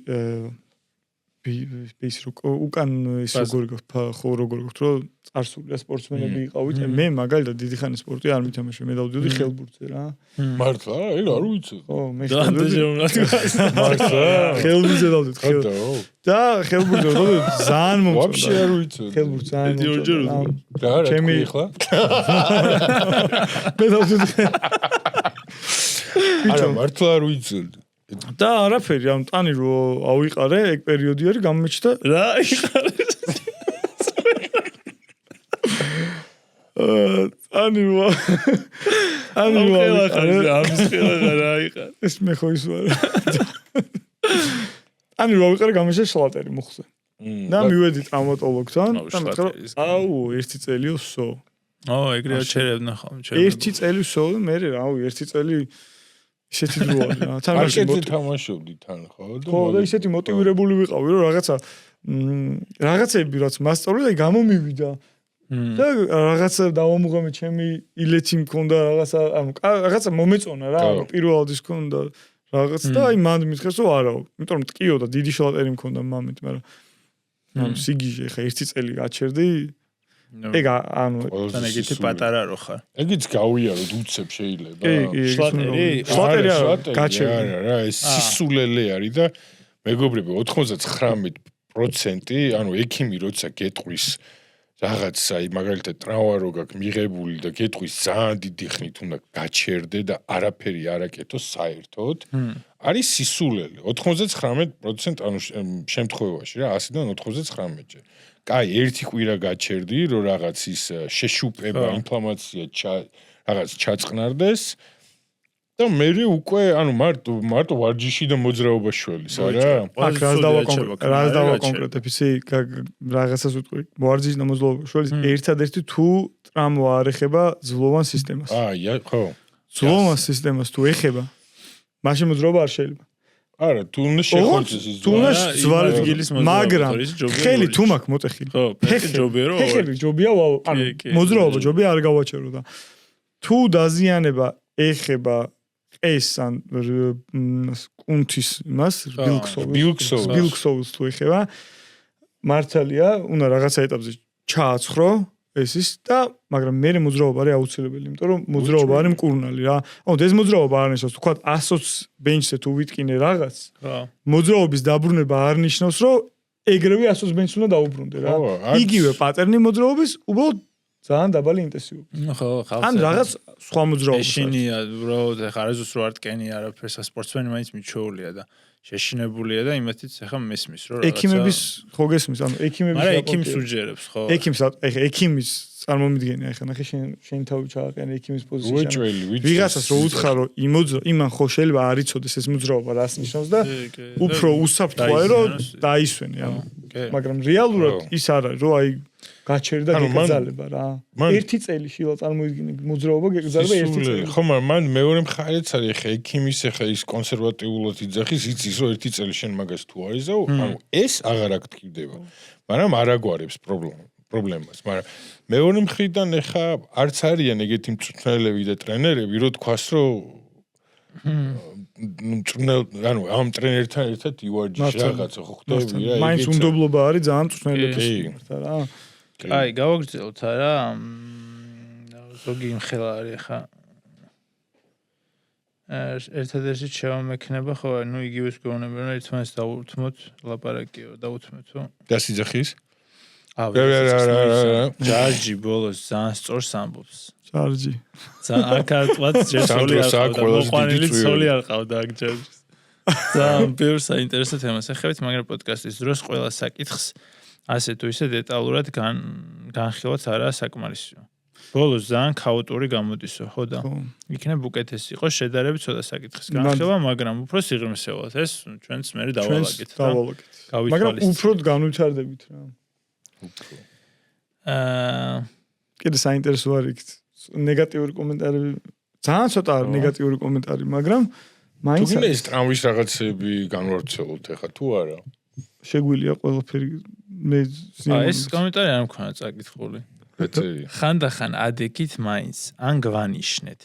ის უკან ის როგორი ხო როგორი გქთ რომ წარსული სპორტსმენები იყავით მე მაგალითად დიდი ხანი სპორტი არ მითამაშე მე დავდიოდი ხელბურთზე რა მართლა არ ვიცი ხო მე ხელბურთზე დავდიოდი და ხელბურთზე დავდიოდი ძალიან მომწონდა ვაფშე არ ვიცი ხელბურთზე ძალიან მომწონდა რა ჩემი ახლა მე დავდიოდი არა მართლა არ ვიცი და არაფერი ამ ტანი რო ავიყარე ეგ პერიოდი არის გამომეჩნდა რა იყარე ტანი რო ამის ხელა რა იყარე ეს მე ხო ის ვარ ტანი რო ავიყარე გამომეჩნდა შლატერი მუხზე და მივედი ტრამატოლოგთან და მეთქე აუ ერთი წელიო სო ეგრეა ჩერებნა ხომ ერთი წელი სო მე რავი ერთი წელი ისეთი დრო არის რა თან მარკეტზე თამაშობდი თან ხო ხო და ისეთი მოტივირებული ვიყავი რომ რაღაცები რაც მასწავლე და გამომივიდა და რაღაცა დავამუღამე ჩემი ილეთი მქონდა რაღაცა მომეწონა რა პირველად ის მქონდა რაღაც და აი მანდ მითხეს რომ არაო იმიტომ რომ ტკიო და დიდი შლატერი მქონდა მომენტ მაგრამ სიგიჟე ხა ერთი წელი გაჩერდი ეგ ანუ თან ეგეთი პატარა რო ხარ ეგიც გავიაროთ უცებ შეიძლება შლატერი გაჩერდი რა ეს სისულელე არის და მეგობრები 99% ანუ ექიმი როცა გეტყვის რაღაცა მაგალითად ტრავმა რო გაქვს მიღებული და გეტყვის ძალიან დიდი ხნით უნდა გაჩერდე და არაფერი არ აკეთოს საერთოდ არის სისულელე 99% ანუ შემთხვევაში რა 100-დან 99-ჯერ კაი ერთი კვირა გაჩერდი რომ რაღაც ის შეშუპება ინფლამაცია რაღაც ჩაწყნარდეს და მე უკვე ანუ მარტო ვარჯიში და მოძრაობა შველის არა აქ რას დავაკონკრეტებ ისე რაღაცას ვიტყვი ვარჯიში და მოძრაობა შველის ერთადერთი თუ ტრამვა არ ეხება ძლოვან სისტემას ხო ძლოვან სისტემას თუ ეხება მაშინ მოძრაობა არ შეიძლება არა თუ უნდა შეხოჭეს ის ზვარად გილის მაგრამ ხელი თუ მაქვს მოტეხილი ხო ფეხი ჯობია რომ ფეხი ჯობია ანუ მოძრაობა ჯობია არ გავაჩერო და თუ დაზიანება ეხება ეს ან კუნთის მას ბილქსოულს თუ ეხება მართალია უნდა რაღაცა ეტაპზე ჩააცხრო ეს ის და მაგრამ მე მოძრაობა არის აუცილებელი იმიტომ რომ მოძრაობა არის მკურნალი რა ანუ ეს მოძრაობა არ ნიშნავს თქვა 100 ბენჩზე თუ ვიტკინე რაღაც მოძრაობის დაბრუნება არ ნიშნავს რომ ეგრევე 100 ბენჩს უნდა დაუბრუნდე რა. იგივე პატერნი მოძრაობის, უბრალოდ ძალიან დაბალი ინტენსივობით. ხო, ხალხს. ან რაღაც სხვა მოძრაობა. ეშინია, უბრალოდ ეხა არასდროს რო არ ტკენი არაფერს, სპორტსმენი მაინც მიჩვეულია და შეშინებულია და იმათიც ეხა მესმის რომ რაღაცა. ექიმების ხო გესმის, ანუ ექიმების მაგრამ ექიმს უჯერებს, ხო? ექიმს ეხა ექიმის წარმომიდგენია, ეხა ნახე შენ თავი ჩააყენე ექიმის პოზიციაში. ვიღაცას რო უთხრა რომ იმან ხო შეიძლება არ იცოდეს ეს მოძრაობა რას ნიშნავს და უფრო უსაფრთხოა რომ დაისვენე, ანუ მაგრამ რეალურად ის არ არის რომ აი გაჩერდა და გეკრძალება რა. ერთი წელი შილა წარმოიდგინე მოძრაობა გეკრძალება ერთი წელი. ხო, მაგრამ მან მეორე მხარეც არის ეხა ექიმის ეხა ის კონსერვატიულად იძახის, იცის რომ ერთი წელი შენ მაგას თუ არისო, ანუ ეს აღარ აქტივდება. მაგრამ არ აგვარებს პრობლემას, მაგრამ მეორე მხრიდან ეხა არც არიან ეგეთი მწვრთნელები და ტრენერები, რო თქვას რომ ანუ ამ ტრენერთან ერთად ივარჯიშ რაღაცა ხო ხდები რა. მაინც უნდობლობა არის ძალიან მწვრთნელების მიმართ რა. აი, გავაგრძელოთ არა ზოგი იმხელა არის ხა ერთადერთი შევამექნება ხო ნუ იგივეს გეუბნებიან რომ ერთმანეთს დაუთმოთ ლაპარაკიო დაუთმეთო დასიძახის ჯარჯი ბოლოს ძალიან სწორს ამბობს ჯარჯი აკარტვაც ჯერსოლი არ ყავდა აქ ჯარჯის ძალიან ბევრ საინტერესო თემას ეხებით მაგრამ პოდკასტის დროს ყველა საკითხს ასე თუ ისე დეტალურად განხილვაც არაა საკმარისო. ბოლოს ძალიან ქაოტური გამოდისო, ხო და იქნებ უკეთესი იყოს შედარებით ცოტა საკითხის განხილვა, მაგრამ უფრო სიღრმისეულად ეს ჩვენც მე დავალაგეთ რა. მაგრამ უფრო განვითარდებით რა. კიდე საინტერესო არის ნეგატიური კომენტარები, ძალიან ცოტა ნეგატიური კომენტარი, მაგრამ მაინც თუ ეს ტრამვის რაღაცები განვავრცელოთ ახლა თუ არა? შეგვიძლია ყველაფერი მე ეს კომენტარი არ მქონა წაკითხული. ხანდახან ადექით მაინც ან გვანიშნეთ.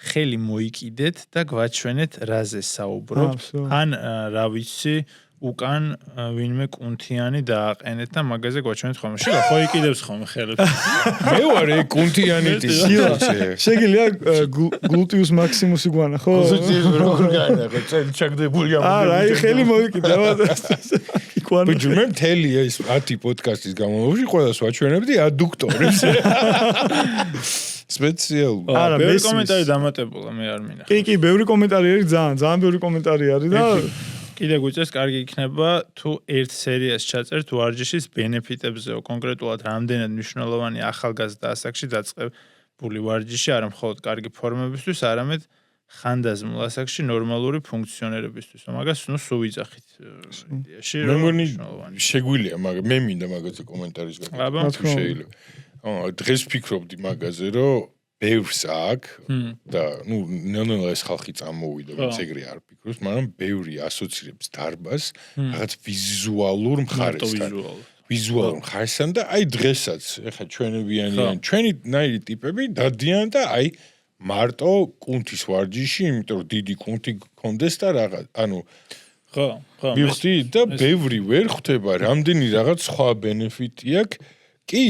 ხელი მოიკიდეთ და გვაჩვენეთ რაზე საუბრობთ. ან რა ვიცი უკან ვინმე კუნთიანი დააყენეთ და მაგაზე გვაჩვენეთ ხოლმე. შეიძლება ხო იყიდებს ხოლმე ხელებს. მე ვარ ეგ კუნთიანი ტიპი. შეგიძლია გლუტიუს მაქსიმუსი გვანა ხო? როგორ გაინახე ჩაგდებული ამ. არა, აი ხელი მოიკიდა. ბიჭო მე მთელი ეს 10 პოდკასტის განმავლობაში ყველას ვაჩვენებდი ადუქტორებს. სპეციალურად. არა, ბევრი კომენტარი დამატებულა მე არ მინახავს. კი, ბევრი კომენტარი არის ძალიან ბევრი კომენტარი არის და კიდე გვიწევს კარგი იქნება თუ ერთ სერიას ჩაწერთ ვარჯიშის ბენეფიტებზე კონკრეტულად რამდენად მნიშვნელოვანი ახალგაზრდა ასაკში დაწყებული ვარჯიში არა მხოლოდ კარგი ფორმებისთვის, არამედ ხანდაზმულ ასაკში ნორმალური ფუნქციონირებისთვის. მაგას ნუ სულ ვიძახით იდეაში რომ შეგვიძლია, მაგრამ მე მინდა მაგაზე კომენტარის გაკეთება თუ შეიძლება. დღეს ვფიქრობდი მაგაზე, რომ ბევრს აქვს და ნუ ნელ-ნელა ეს ხალხი წამოვიდა, ვინც ეგრე არ ფიქრობს, მაგრამ ბევრი ასოცირებს დარბაზს რაღაც ვიზუალურ მხარესთან. ვიზუალურ მხარესთან და აი დღესაც ეხა ჩვენებიანიან, ჩვენი ნაირი ტიპები დადიან და აი მარტო კუნთის ვარჯიში, იმიტომ რომ დიდი კუნთი გქონდეს და რაღაც, ანუ ხო. მივხვდი და ბევრი ვერ ხვდება, რამდენი რაღაც სხვა ბენეფიტი აქვს. კი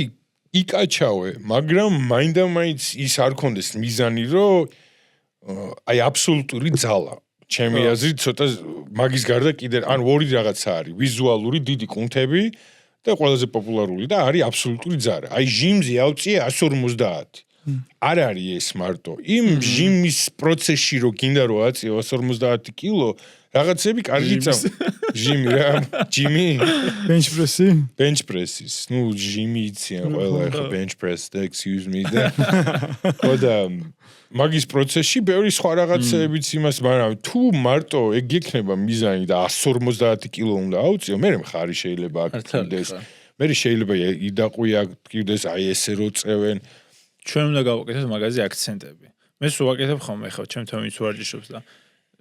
იკაჩავე, მაგრამ მაინდა-მაინც ის არ კონდეს მიზანი, რომ აი აბსოლუტური ძალა. ჩემი აზრით, ცოტა მაგის გარდა კიდე ან ორი რაღაცა არის, ვიზუალური დიდი კუნთები და ყველაზე პოპულარული და არის აბსოლუტური ძალა. აი ჟიმზე ავწიე 150. არ არის ეს მარტო. იმ ჟიმის პროცესში რო გინდა რომ აწიო 150 კილო, რაღაცები კარგი ჟიმი რა, ჟიმი, bench press-ის. ნუ ჟიმი იციან ყველა ახლა bench press და excuse me და ხოდა მაგის პროცესში ბევრი სხვა რაღაცებიც იმას, მაგრამ თუ მარტო ეგ იქნება მიზანი და 150 კილო უნდა აუწიო, მე მხარი შეიძლება აქტივდეს. მე შეიძლება იდაყვი აქტივდეს, აი ესე რო წევენ. ჩვენ უნდა გავაკეთოთ მაგაზე აქცენტები. მე სულ ვაკეთებ ხოლმე ხო, ჩემთან ვინც ვარჯიშობს და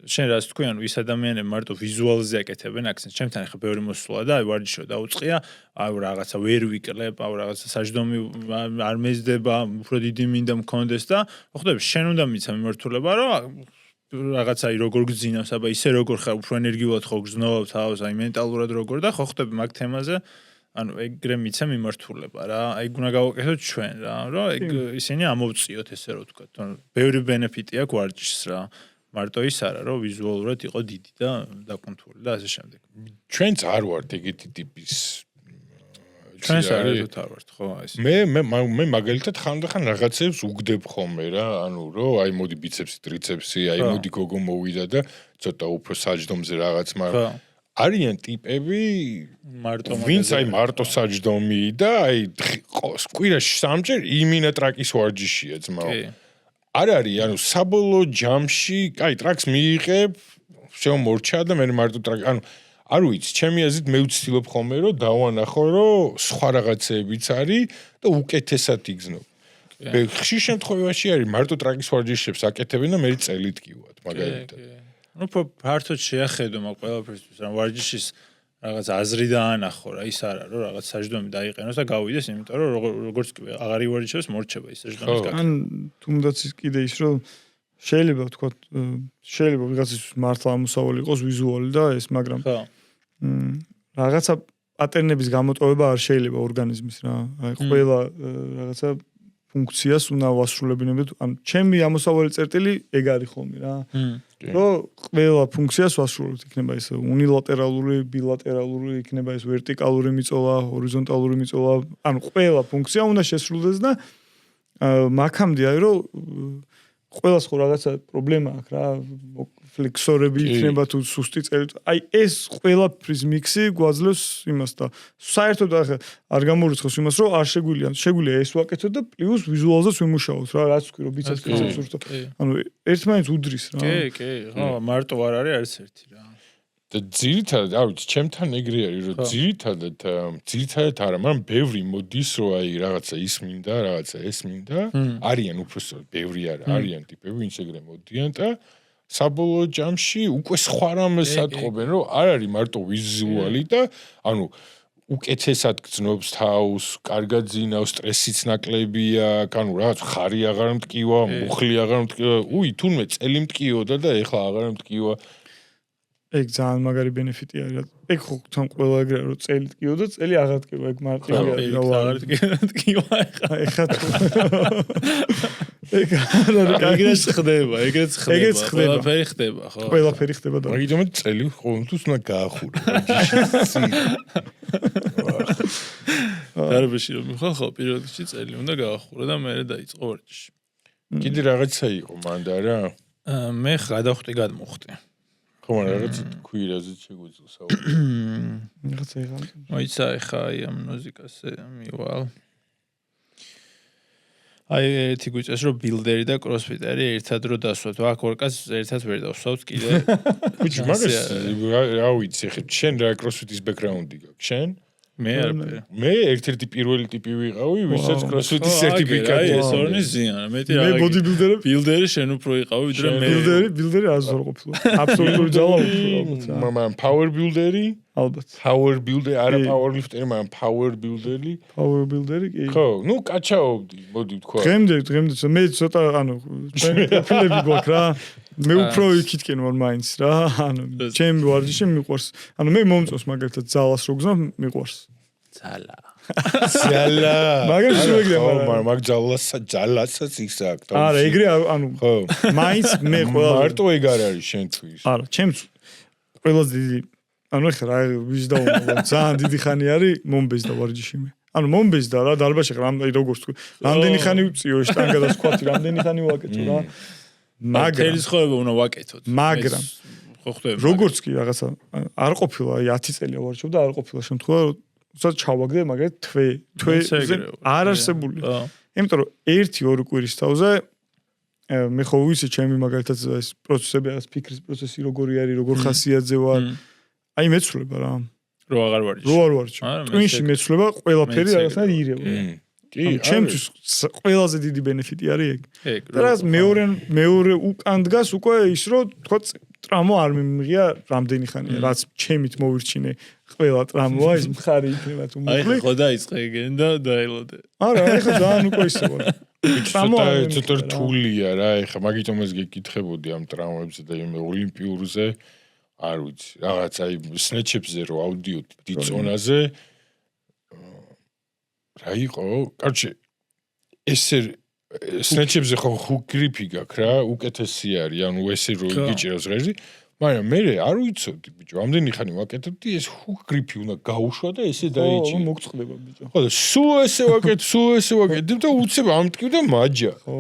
შენ რას თქვი, ანუ ის ადამიანები მარტო ვიზუალზე აკეთებენ აქცენტს. ჩემთან ახლა ბევრი მოსულა და აი ვარჯიშო დაუწყია, აი რაღაცა ვერ ვიკლებ, აი რაღაცა საჯდომი არ მეძდება, უფრო დიდი მინდა მქონდეს და ხვდები, შენ უნდა მიცა მიმართულება, რომ რაღაცა აი როგორ გძინავს, აბა ისე როგორ ხარ, უფრო ენერგიულად ხო გზნობ თავს, აი მენტალურად როგორ და ხო ხვდები მაგ თემაზე ანუ ეგრე მიცა მიმართულება რა. აი გუნა გავაკეთოთ ჩვენ რა, რომ ეგ ისინი ამოვწიოთ ესე რომ ვთქვა. ანუ ბევრი ბენეფიტი აქვს ვარჯიშს რა. მარტო ის არა, რომ ვიზუალურად იყო დიდი და დაკუნთული და ასე შემდეგ. ჩვენც არ ვართ ეგეთი ტიპის ჩვენც არაერთოდ არ ვართ, ხო, ეს. მე მაგალითად ხანდახან რაღაცებს უგდებ ხოლმე რა, ანუ რომ აი მოდი ბიცეპსი, ტრიცეპსი, აი მოდი გოგო მოვიდა და ცოტა უფრო საჯდომზე რაღაც, მაგრამ არიან ტიპები ვინც აი მარტო საჯდომი და აი კვირაში 3 ჯერ იმინა ტრაკის ვარჯიშია ძმაო. არ არის, ანუ საბოლოო ჯამში, აი ტრაკს მიიღებ, შემორჩა და მე მარტო ტრაკი, ანუ არ ვიცი, ჩემი აზრით მე ვცდილობ ხოლმე რომ დავანახო, რომ სხვა რაღაცებიც არის და უკეთესად იგზნობ. ხშირ შემთხვევაში არის მარტო ტრაკის ვარჯიშებს აკეთებენ და მე წელით კივად, მაგალითად. ну ფართოდ შეახედო მაგ ყველაფერს რა ვარჯიშის რაღაც აზრი დაანახო რა ის არა რომ რაღაც საჯდომი დაიყენოს და გავიდეს იმიტომ რომ როგორც კი აღარ ივარჯიშებს მორჩება ის საჯდომის გაკეთება ან თუნდაც კიდე ის რომ შეიძლება ვთქვა შეიძლება ვიღაცის მართლა ამოსავალი იყოს ვიზუალი და ეს მაგრამ რაღაცა პატერნების გამოტოვება არ შეიძლება ორგანიზმის რა აი ყველა რაღაცა ფუნქციას უნდა ვასრულებინებდეთ ან ჩემი ამოსავალი წერტილი ეგ არის ხოლმე რა რომ ყველა ფუნქციას ვასრულებთ იქნება ეს უნილატერალური ბილატერალური იქნება ეს ვერტიკალური მიწოლა ჰორიზონტალური მიწოლა ანუ ყველა ფუნქცია უნდა შესრულდეს და მაგამდე არის რომ ყველას ხო რაღაცა პრობლემა აქვს რა ფლექსორები იქნება თუ სუსტი წელი აი ეს ყველაფრის მიქსი გვაძლევს იმას და საერთოდ არ გამორიცხავს იმას რომ არ შეგვიძლია ეს ვაკეთოთ და პლუს ვიზუალზეც ვიმუშაოთ რა რაც თქვი რომ ბიცეპს ვსურთო ანუ ერთმანეთს უდრის რა კი ხო მარტო არ არის არც ერთი რა და ძირითადად არ ვიცი ჩემთან ეგრე არის რომ ძირითადად არა მაგრამ ბევრი მოდის რომ აი რაღაცა ის მინდა რაღაცა ეს მინდა არიან უბრალოდ ბევრი არიან ტიპები ვინც ეგრე მოდიან და საბოლოო ჯამში უკვე სხვა რამეს ატყობენ რომ არ არის მარტო ვიზუალი და ანუ უკეთესად გძნობს თავს, კარგად ძინავს, სტრესიც ნაკლებია, ანუ რაღაც ხარი აღარ მტკივა, მუხლი აღარ მტკივა, თუნმე წელი მტკიოდა და ეხლა აღარ მტკივა. ეგ ძალიან მაგარი ბენეფიტი არის. ეგ ხო თან ყველა ეგრე რომ წელი ტკიო და წელი აღარ ტკივა, ეგ მარტივია რა აღარ ტკივა ეხლა ეგრეც ხდება, ყველაფერი ხდება, ხო? ყველაფერი ხდება და მაგიტომ წელი ყოველთვის უნდა გაახურო. დარბეში რომ ხო პირველ რიგში წელი უნდა გაახურო და მერე დაიწყო ვარჯიში. კიდე რაღაცა იყო მანდა რა? მე გადავხვდი გადმოხვდი. ხო მაგრამ რაღაც ქვირაზე შეგვიძლია საუბარი. რაღაცა იღალ. მოიცა ხა აი ამ მუსიკაზე მივალ. აი ერთი გვიწევს რომ ბილდერი და კროსფიტერი ერთად რო დასვათ. აქ ორკას ერთად ვერ დავსვათ კიდე. ბიჭი მაგას რა ვიცი ხე შენ რა კროსფიტის ბექგრაუნდი გაქვს შენ? მე ერთ-ერთი პირველი ტიპი ვიყავი, ვისაც კროსფიტის სერტიფიკატი აქვს. ეს ორნი ზიანა. მეტი რა. მე ბოდიბილდერი, ბილდერი შენ უფრო იყავი, ვიდრე მე. ბილდერი აზარ ყოფილა. აბსოლუტური ძალა უფრო. მაგრამ power builder-ი? ალბათ. Power builder, არა power lifter-ი, მაგრამ power builder-ი. Power builder-ი კი. ხო, ნუ კაჩაობდი, მოდი ვთქვა. დღემდე მე ცოტა ანუ ჩვენი პროფილები გვაქვს რა. მე უფრო იქითკენ ვარ მაინც რა. ანუ ჩემი ვარჯიში მიყვარს. ანუ მე მომწონს მაგალითად ძალას რო გზნობ მიყვარს. ძალა. მაგას შევეგდე მაგრამ მაგ ძალასაც ის აქვს. არა, ეგრე ანუ ხო. მაინც მე ყველა მარტო ეგ არ არის შენთვის. არა, ჩემს ყველაზე დიდი ანუ ეხლა რა ვიზდაუმო ძალიან დიდი ხანი არის მომბეზდა ვარჯიში მე. ანუ მომბეზდა რა დარბაში როგორც თქვი. რამდენი ხანი ვწიო შტანგა და სკვატი, რამდენი ხანი ვაკეთო რა. მაგრამ თელის ხოვება უნდა ვაკეთოთ. მაგრამ ხო ხდება. როგორც კი რაღაცა არ ყოფილა აი 10 წელია ვარჯიშობდა არ ყოფილა შემთხვევა უბრალოდ ჩავაგდე მაგალითად თვე არ არსებული. იმიტომ რომ 1-2 კვირის თავზე მე ხო ვიცი ჩემი მაგალითად ეს პროცესები არის ფიქრის პროცესი როგორი არის როგორ ხასიათზე ვარ. აი მეცვლება რა. რო აღარ ვარჯიშობ. რო არ ვარჯიშობ. twin-ში მეცვლება ყველაფერი რაღაცნაირად ირევა. კი, ჩემთვის ყველაზე დიდი ბენეფიტი არის ეგ. და მეორე უკან დგას უკვე ის რომ თქვა ტრამვა არ მიმიღია რამდენი ხანია რაც ჩემით მოვირჩინე ყველა ტრამვა ის მხარი იქნება თუ მოკლე. აი ხო დაიწყე ეგენ და დაელოდე. არა, ეხლა ძალიან უკვე ისევა. ცოტა რთულია რა, ეხლა მაგიტომ ეს გეკითხებოდი ამ ტრამვებზე და იმ ოლიმპიურზე. არ ვიცი, რაღაც აი სნეჩებზე რო ავდიოთ დიწონაზე რა იყო? კარჩე ესე სნეჩებზე ხო ჰუკრიფი გაქვს რა, უკეთესი არის, ანუ ესე რო იგიჭიროს ღერძი, მაგრამ მე არ ვიცოდი ბიჭო, ამდენი ხანი ვაკეთებდი, ეს ჰუკრიფი უნდა გაუშვა და ესე დაიჭირა. ხო, მოგწყდება ბიჭო. ხო, სულ ესე ვაკეთებ და უცებ ამტკივდა მაჯა. ხო.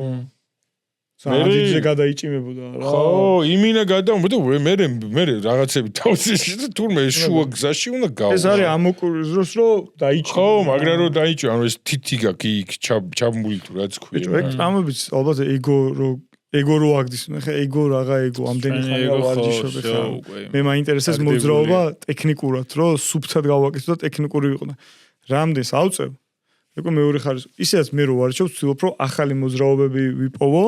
სანადიზე გადაიჭიმებოდა რა. ხო, იმინა გადავმოდა მე რაღაცები თავსში და თურმე შუა გზაში უნდა გავა. ეს არის ამოკურიზროს რომ დაიჭირა. ხო, მაგრამ რომ დაიჭირა, ანუ ეს თითი გაქვს იქ ჩაბმული თუ რაც ქვია. ბიჭო, ეგ წამებიც ალბათ ეგო რო აგდის, ხა ეგო რაღა ეგო ამდენი ხანია ვარჯიშობ ხა. მე მაინტერესებს მოძრაობა ტექნიკურად, რომ სუფთად გავაკეთო და ტექნიკური იყო და რამდენს ავწევ. ეგ მეორე ხარის. ისედაც მე რო ვარჯიშობ, ვცდილობ რომ ახალი მოძრაობები ვიპოვო,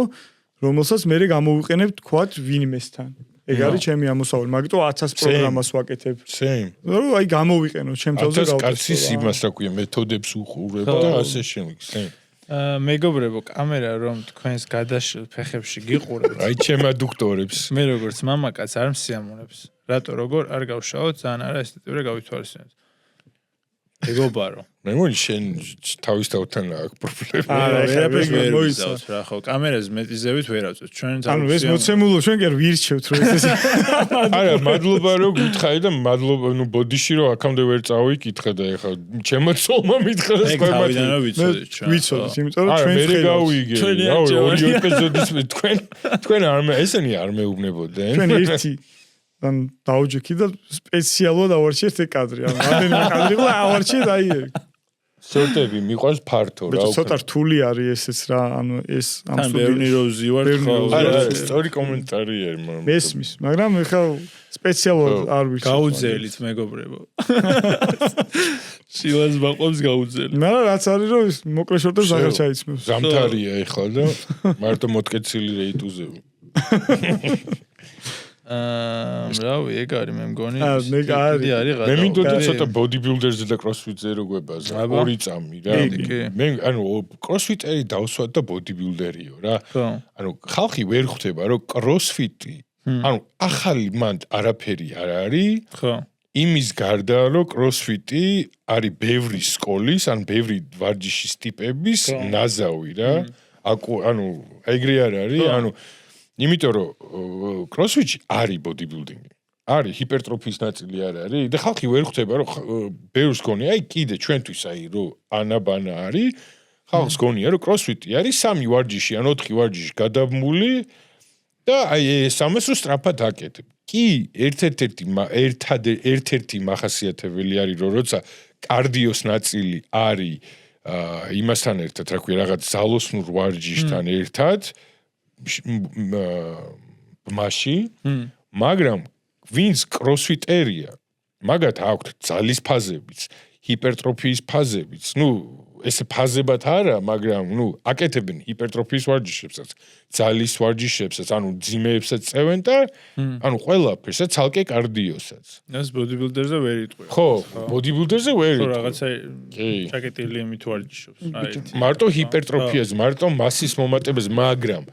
რომელსაც მე გამოვიყენებ თქვათ ვინმესთან. ეგ არის ჩემი ამოსავალი. მაგიტო 1000 პროგრამას ვაკეთებ. Same. რომ აი გამოვიყენო ჩემ თავზე გავაკეთო. კაცის იმას რა ქვია, მეთოდებს უყურებ და ასე შემდეგ. Same. მეგობრებო, კამერა რომ თქვენს გადაშლილ ფეხებში გიყურებთ. აი ჩემ ადუქტორებს. მე როგორც მამაკაც არ მსიამოვნებს. რატო როგორ არ გავშავოთ, ძალიან არა ესთეტიურად გავითვალისწინოთ. ეგობარო. მე მგონი შენ თავისთავად აქვს პრობლემა. არა, ერაფერს ვერ მოიცავს რა, ხო, კამერას მეტიზებით ვერ ავწევთ. ჩვენ ანუ ეს მოცემულო ჩვენ კი არ ვირჩევთ რომ ეს არა, მადლობა რომ გითხარი და მადლობა, ნუ ბოდიში რომ აქამდე ვერ წავიკითხე და ეხლა ჩემო ცოლმა მითხრა და სხვა თავიდან რომ ვიცოდით ჩვენ. ვიცოდით, იმიტომ რომ ჩვენ მე გავიგე. რავი, ორი ეპიზოდის თქვენ ესენი არ მეუბნებოდნენ. ჩვენ ერთი ან დაუჯექი და სპეციალურად ავარჩიეთ ეგ კადრი. ანუ რამდენი კადრი ყლა ავარჩიეთ აი ეგ. სორტები მიყვარს ფართო რა. ცოტა რთული არის ესეც რა, ანუ ეს ამ ბერნი როზი ვარ ხო. არა, სწორი კომენტარი არის, მაგრამ მესმის, მაგრამ ეხლა სპეციალურად არ ვიცი. გაუძელით მეგობრებო. შილას ბაყობს გაუძელი. მაგრამ რაც არის რომ ის მოკლე შორტებს აღარ ჩაიცმევს. ზამთარია ეხლა და მარტო მოტკეცილი რეიტუზები. რავი, ეგ არის მე მგონი. მე არის. მე მინდოდა ცოტა ბოდიბილდერზე და კროსფიტზე რო გვებაზე. ორი წამი რა. მე ანუ კროსფიტერი დავსვათ და ბოდიბილდერიო რა. ანუ ხალხი ვერ ხვდება რომ კროსფიტი ანუ ახალი მანდ არაფერი არ არის. ხო. იმის გარდა რომ კროსფიტი არის ბევრი სკოლის, ან ბევრი ვარჯიშის ტიპების ნაზავი რა. ანუ ეგრე არ არის, ანუ იმიტომ რომ კროსფიტში არის ბოდიბილდინგი. არის ჰიპერტროფიის ნაწილი არ არის და ხალხი ვერ ხვდება რომ ბევრს გონია, აი კიდე ჩვენთვის აი რომ ანაბანა არის, ხალხს გონია რომ კროსფიტი არის 3 ვარჯიში ან 4 ვარჯიში გადაბმული და აი ეს ამას რომ სწრაფად აკეთებ. კი, ერთ-ერთი მახასიათებელი არის რომ როცა კარდიოს ნაწილი არის იმასთან ერთად, რა ქვია, რაღაც ზალოსნურ ვარჯიშთან ერთად მაში, მაგრამ ვინც კროსფიტერია, მაგათ აქვთ ძალის ფაზებიც, ჰიპერტროფიის ფაზებიც, ნუ ეს ფაზებად არა, მაგრამ ნუ აკეთებენ ჰიპერტროფიის ვარჯიშებსაც, ძალის ვარჯიშებსაც, ანუ ძიმეებსაც წევენ და ანუ ყველაფერსაც, ცალკე კარდიოსაც. ეს ბოდიბილდერზე ვერ იტყვი. ხო, ბოდიბილდერზე ვერ იტყვი. ხო, რაღაცა ჩაკეტილი იმით ვარჯიშობს. მარტო ჰიპერტროფიაზე, მარტო მასის მომატებაზე, მაგრამ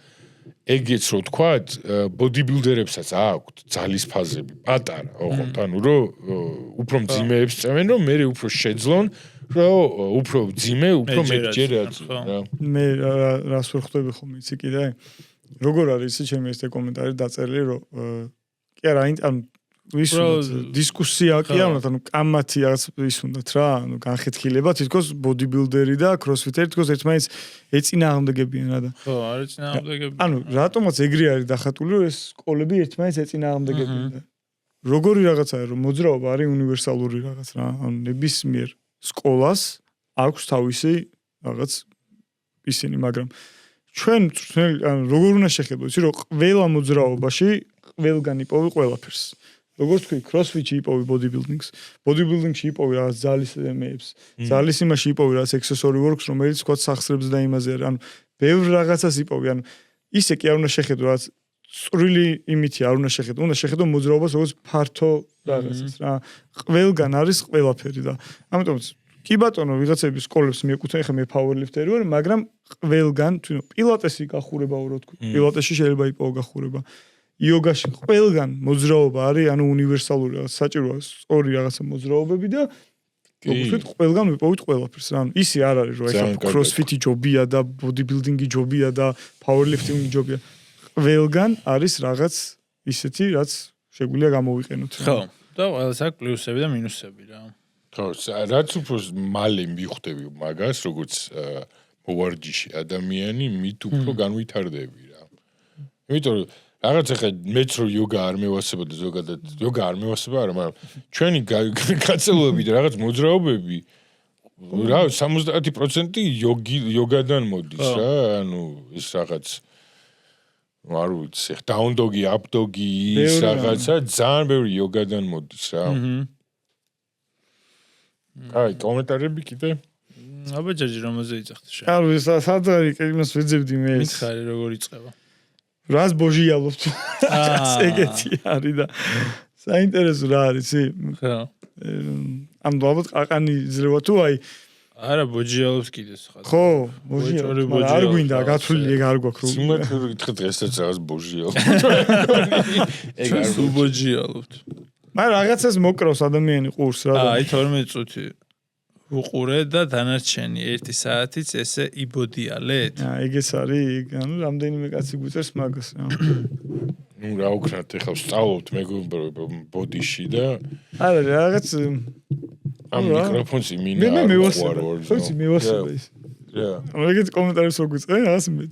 ეგეც რო თქვათ, ბოდიბილდერებსაც აქვთ ძალის ფაზები, პატარა, ოღონდ, ანუ რომ უფრო მძიმეებს წევენ, რომ მე უფრო შეძლონ, რომ უფრო მძიმე, უფრო მეტჯერაც რა. მე რას ვერ ხვდები ხოლმე იცი კიდე? როგორ არის იცი ჩემი ეს კომენტარი დაწერილი, რომ კი არა, ანუ ის დისკუსია კი არა, ანუ კამათი რაღაც ის უნდათ რა, ანუ განხეთქილება თითქოს ბოდიბილდერი და კროსფიტერი თითქოს ერთმანეთს ეწინააღმდეგებიან რა და. ხო, არ ეწინააღმდეგებიან. ანუ რატომაც ეგრე არის დახატული, რომ ეს სკოლები ერთმანეთს ეწინააღმდეგებიან და როგორი რაღაცაა, რომ მოძრაობა არის უნივერსალური რაღაც რა, ანუ ნებისმიერ სკოლას აქვს თავისი რაღაც ისინი, მაგრამ ჩვენ ანუ როგორ უნდა შეხედო, იცი რომ ყველა მოძრაობაში ყველგან იპოვი ყველაფერს. როგორც თქვი, კროსფიტში იპოვი ბოდიბილდინგს, ბოდიბილდინგში იპოვი რაღაც ძალის ემეებს, ძალის იმაში იპოვი რაღაც ექსესორი ვორკს, რომელიც თქვა სახსრებს და იმაზე არის, ანუ ბევრ რაღაცას იპოვი, ანუ ისე კი არ უნდა შეხედო რაღაც წვრილი იმითი არ უნდა შეხედო, უნდა შეხედო მოძრაობას როგორც ფართო რაღაცას რა. ყველგან არის ყველაფერი და ამიტომაც კი ბატონო, ვიღაცების სკოლებს მიეკუთვნა, ეხლა მე პაუერლიფტერი ვარ, მაგრამ ყველგან, თუნდაც პილატესი გახურებაო რო თქვი, პილატესში შეიძლება იპოვო გახურება. იოგაში ყველგან მოძრაობა არის, ანუ უნივერსალური რაღაც საჭიროა სწორი რაღაცა მოძრაობები და მოგხვით ყველგან ვიპოვით ყველაფერს რა. ანუ ისი არ არის რომ ეხლა CrossFit-ი ჯობია და bodybuilding-ი ჯობია და powerlifting-ი ჯობია. ყველგან არის რაღაც ისეთი, რაც შეგვიძლია გამოვიყენოთ. ხო. და ყველას აქვს პლუსები და მინუსები რა. ხო, რაც უფრო მალე მიხვდები მაგას, როგორც მოვარჯიში ადამიანი, მით უფრო განვითარდები რა. იმიტომ რომ რაღაც ახლა მეც რო იოგა არ მევასება და ზოგადად იოგა არ მევასება არა, მაგრამ ჩვენი გაწეულები და რაღაც მოძრაობები რა 70% იოგადან მოდის რა, ანუ ეს რაღაც არ ვიცი, down dog-ი, up dog-ი, ის რაღაცა ძალიან ბევრი იოგადან მოდის რა. აი, კომენტარები კიდე? აბა ჯერჯი რომელზე იწახთ შე. არ ვიცი, სად არის იმას ვეძებდი მე. მითხარი როგორ იწყება. რას ბოჟიალობთ? ეგეთი არის და საინტერესო რა არის, იცი? ხო. ამ ალბათ ყაყანი ძლევა თუ აი არა ბოჯიალობს კიდეს ხარ. ხო, ბოჟიალობს. არ გვინდა გათვლილი ეგ არ გვაქვს. სიმართლე გითხრათ ესეც რაღაც ბოჟიალობს. ეგ არ ბოჯიალობთ. მაგრამ რაღაცას მოკრავს ადამიანი ყურს რა. აი 12 წუთი უყურე და დანარჩენი 1 საათიც ესე იბოდიალეთ. ეგეც არის, ანუ რამდენიმე კაცი გვიწერს მაგას. ნუ რა უქნათ ეხლა სწავლობთ მეგობრებო ბოდიში და არა რაღაც ამ მიკროფონს იმინა მე მევასება. ხოიცი მევასება ის. რა. ეგეთ კომენტარებს რო გვიწერენ, რაღაც მე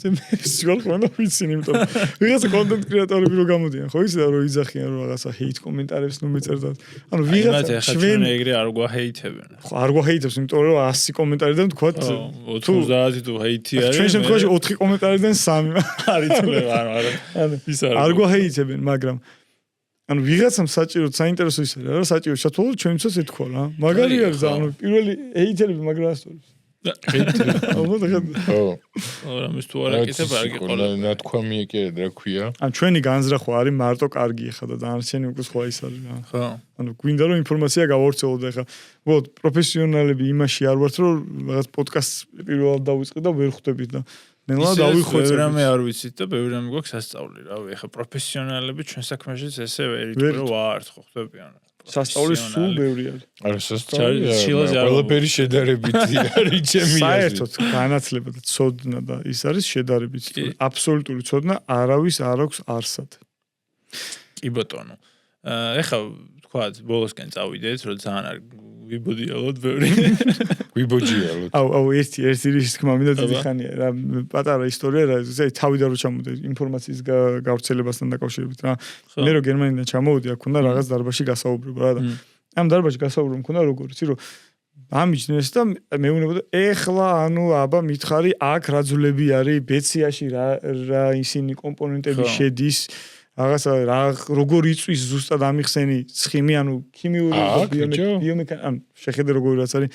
შევარ ხოლმე ვიცინი, იმიტომ ვიღაცა კონტენტ კრეატორები რო გამოდიან, ხო იცი და რო იძახიან რომ რაღაცა ჰეით კომენტარებს ნუ მეწერდათ. ანუ ვიღაცა ჩვენ ეგრე არ გვაჰეითებენ. ხო, არ გვაჰეითებს, იმიტომ რომ 100 კომენტარი და თქვა 90 თუ ჰეითი არის. ჩვენ შემთხვევაში 4 კომენტარიდან 3 არის თულე არა. ის არ გვაჰეითებენ, მაგრამ ანუ ვიღაცამ საჭიროდ საინტერესო ის არის რა, საჭირო ჩათვალოთ ჩვენიცაც ეთქვა რა. მაგარი არის და ანუ პირველი ჰეითერები მაგრამ ასწორებს. ალბათ ხო. რამის თუ არ აკეთებ არ გიყოლა. ნათქვამი ეკერა რა ქვია. ან ჩვენი განზრახვა არის მარტო კარგი ხა და დანარჩენი უკვე სხვა ის არის რა. ხო. ანუ გვინდა რომ ინფორმაცია გავავრცელოთ ახლა. ვოთ პროფესიონალები იმაში არ ვართ რომ რაღაც პოდკასტს პირველად დავიწყე და ვერ ხვდებით და ნელა დავიხვეწე. ბევრამე არ ვიცით და ბევრამე გვაქვს სასწაული რა. ახლა პროფესიონალები ჩვენ საქმეშიც ესე ვერ იტყვი რომ ვართ ხო ხვდებიან. სასწაული სულ ბევრი არის. არა სასწაული. ყველაფერი შედარებითი არის ჩემი აზრით. საერთოდ განათლება და ცოდნა და ის არის შედარებითი. აბსოლუტური ცოდნა არავის არ აქვს არსად. კი ბატონო. ეხლა თქვათ ბოლოსკენ წავიდეთ რომ ძალიან არ ვიბოდიალოთ ბევრი. ვიბოჯიალოთ. აუ ერთი რის თქმა მინდა დიდი ხანია რა პატარა ისტორია რა ეს თავიდან რო ჩამოვიდე ინფორმაციის გავრცელებასთან დაკავშირებით რა. მე რო გერმანიდან ჩამოვიდი აქ უნდა რაღაც დარბაზში გასაუბრება რა და ამ დარბაზში გასაუბრება მქონდა როგორ იცი რომ ამიჯნეს და მეუბნებოდა ეხლა ანუ აბა მითხარი აქ რა ძვლები არის ბეციაში რა ისინი კომპონენტები შედის რაღაცა რა როგორ იწვის ზუსტად ამიხსენი ცხიმი ანუ ქიმიური ბიომექანიკა ანუ შეხედე როგორ რაც არის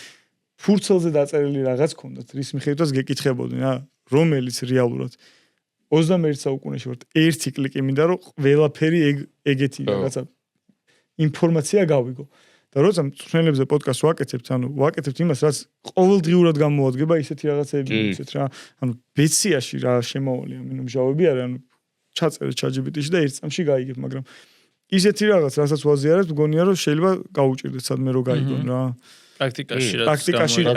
ფურცელზე დაწერილი რაღაც ქონდათ რის მიხედვითაც გეკითხებოდნენ რა რომელიც რეალურად 21 საუკუნეში ვართ ერთი კლიკი მინდა რომ ყველაფერი ეგეთი რაღაცა ინფორმაცია გავიგო და როცა მწვრთნელებზე პოდკასტს ვაკეთებთ ანუ ვაკეთებთ იმას რაც ყოველდღიურად გამოადგება ისეთი რაღაცები ვიცით რა ანუ ბეციაში რა შემავალი ამინომჟავები არის ანუ ჩაწერე ChatGPT-ში და ერთ წამში გაიგებ, მაგრამ ისეთი რაღაც, რასაც ვაზიარებ, მგონია რომ შეიძლება გაუჭირდეთ სადმე რო გაიგონ რა. პრაქტიკაში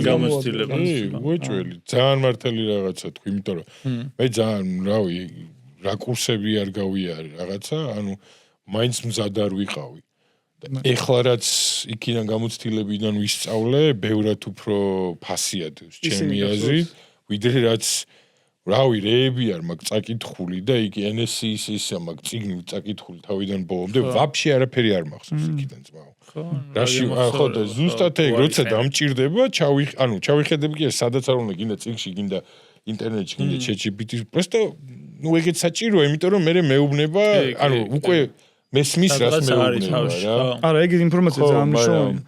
გამოცდილება. უეჭველი, ძალიან მართალი რაღაცა თქვი, იმიტომ რომ მე ძალიან, რავი, რა კურსები არ გავიარე რაღაცა, ანუ მაინც მზად არ ვიყავი. და ეხლა რაც იქიდან გამოცდილებიდან ვისწავლე, ბევრად უფრო ფასია ჩემი აზრით, ვიდრე რაც რავი რეები არ მაგ წაკითხული და იქ NSC-ის ისა მაგ წიგნი წაკითხული თავიდან ბოლომდე ვაფშე არაფერი არ მახსოვს იქიდან ძმაო. ხო. რაში ხო და ზუსტად ეგ როცა დამჭირდება ჩავიხედები კი სადაც არ უნდა გინდა წიგნში გინდა ინტერნეტში გინდა ChatGPT-ში просто ну ეგეც საჭიროა იმიტომ რომ მე მეუბნება ანუ უკვე მესმის რას მეუბნება რა. არა ეგ ინფორმაცია ძალიან მნიშვნელოვანია.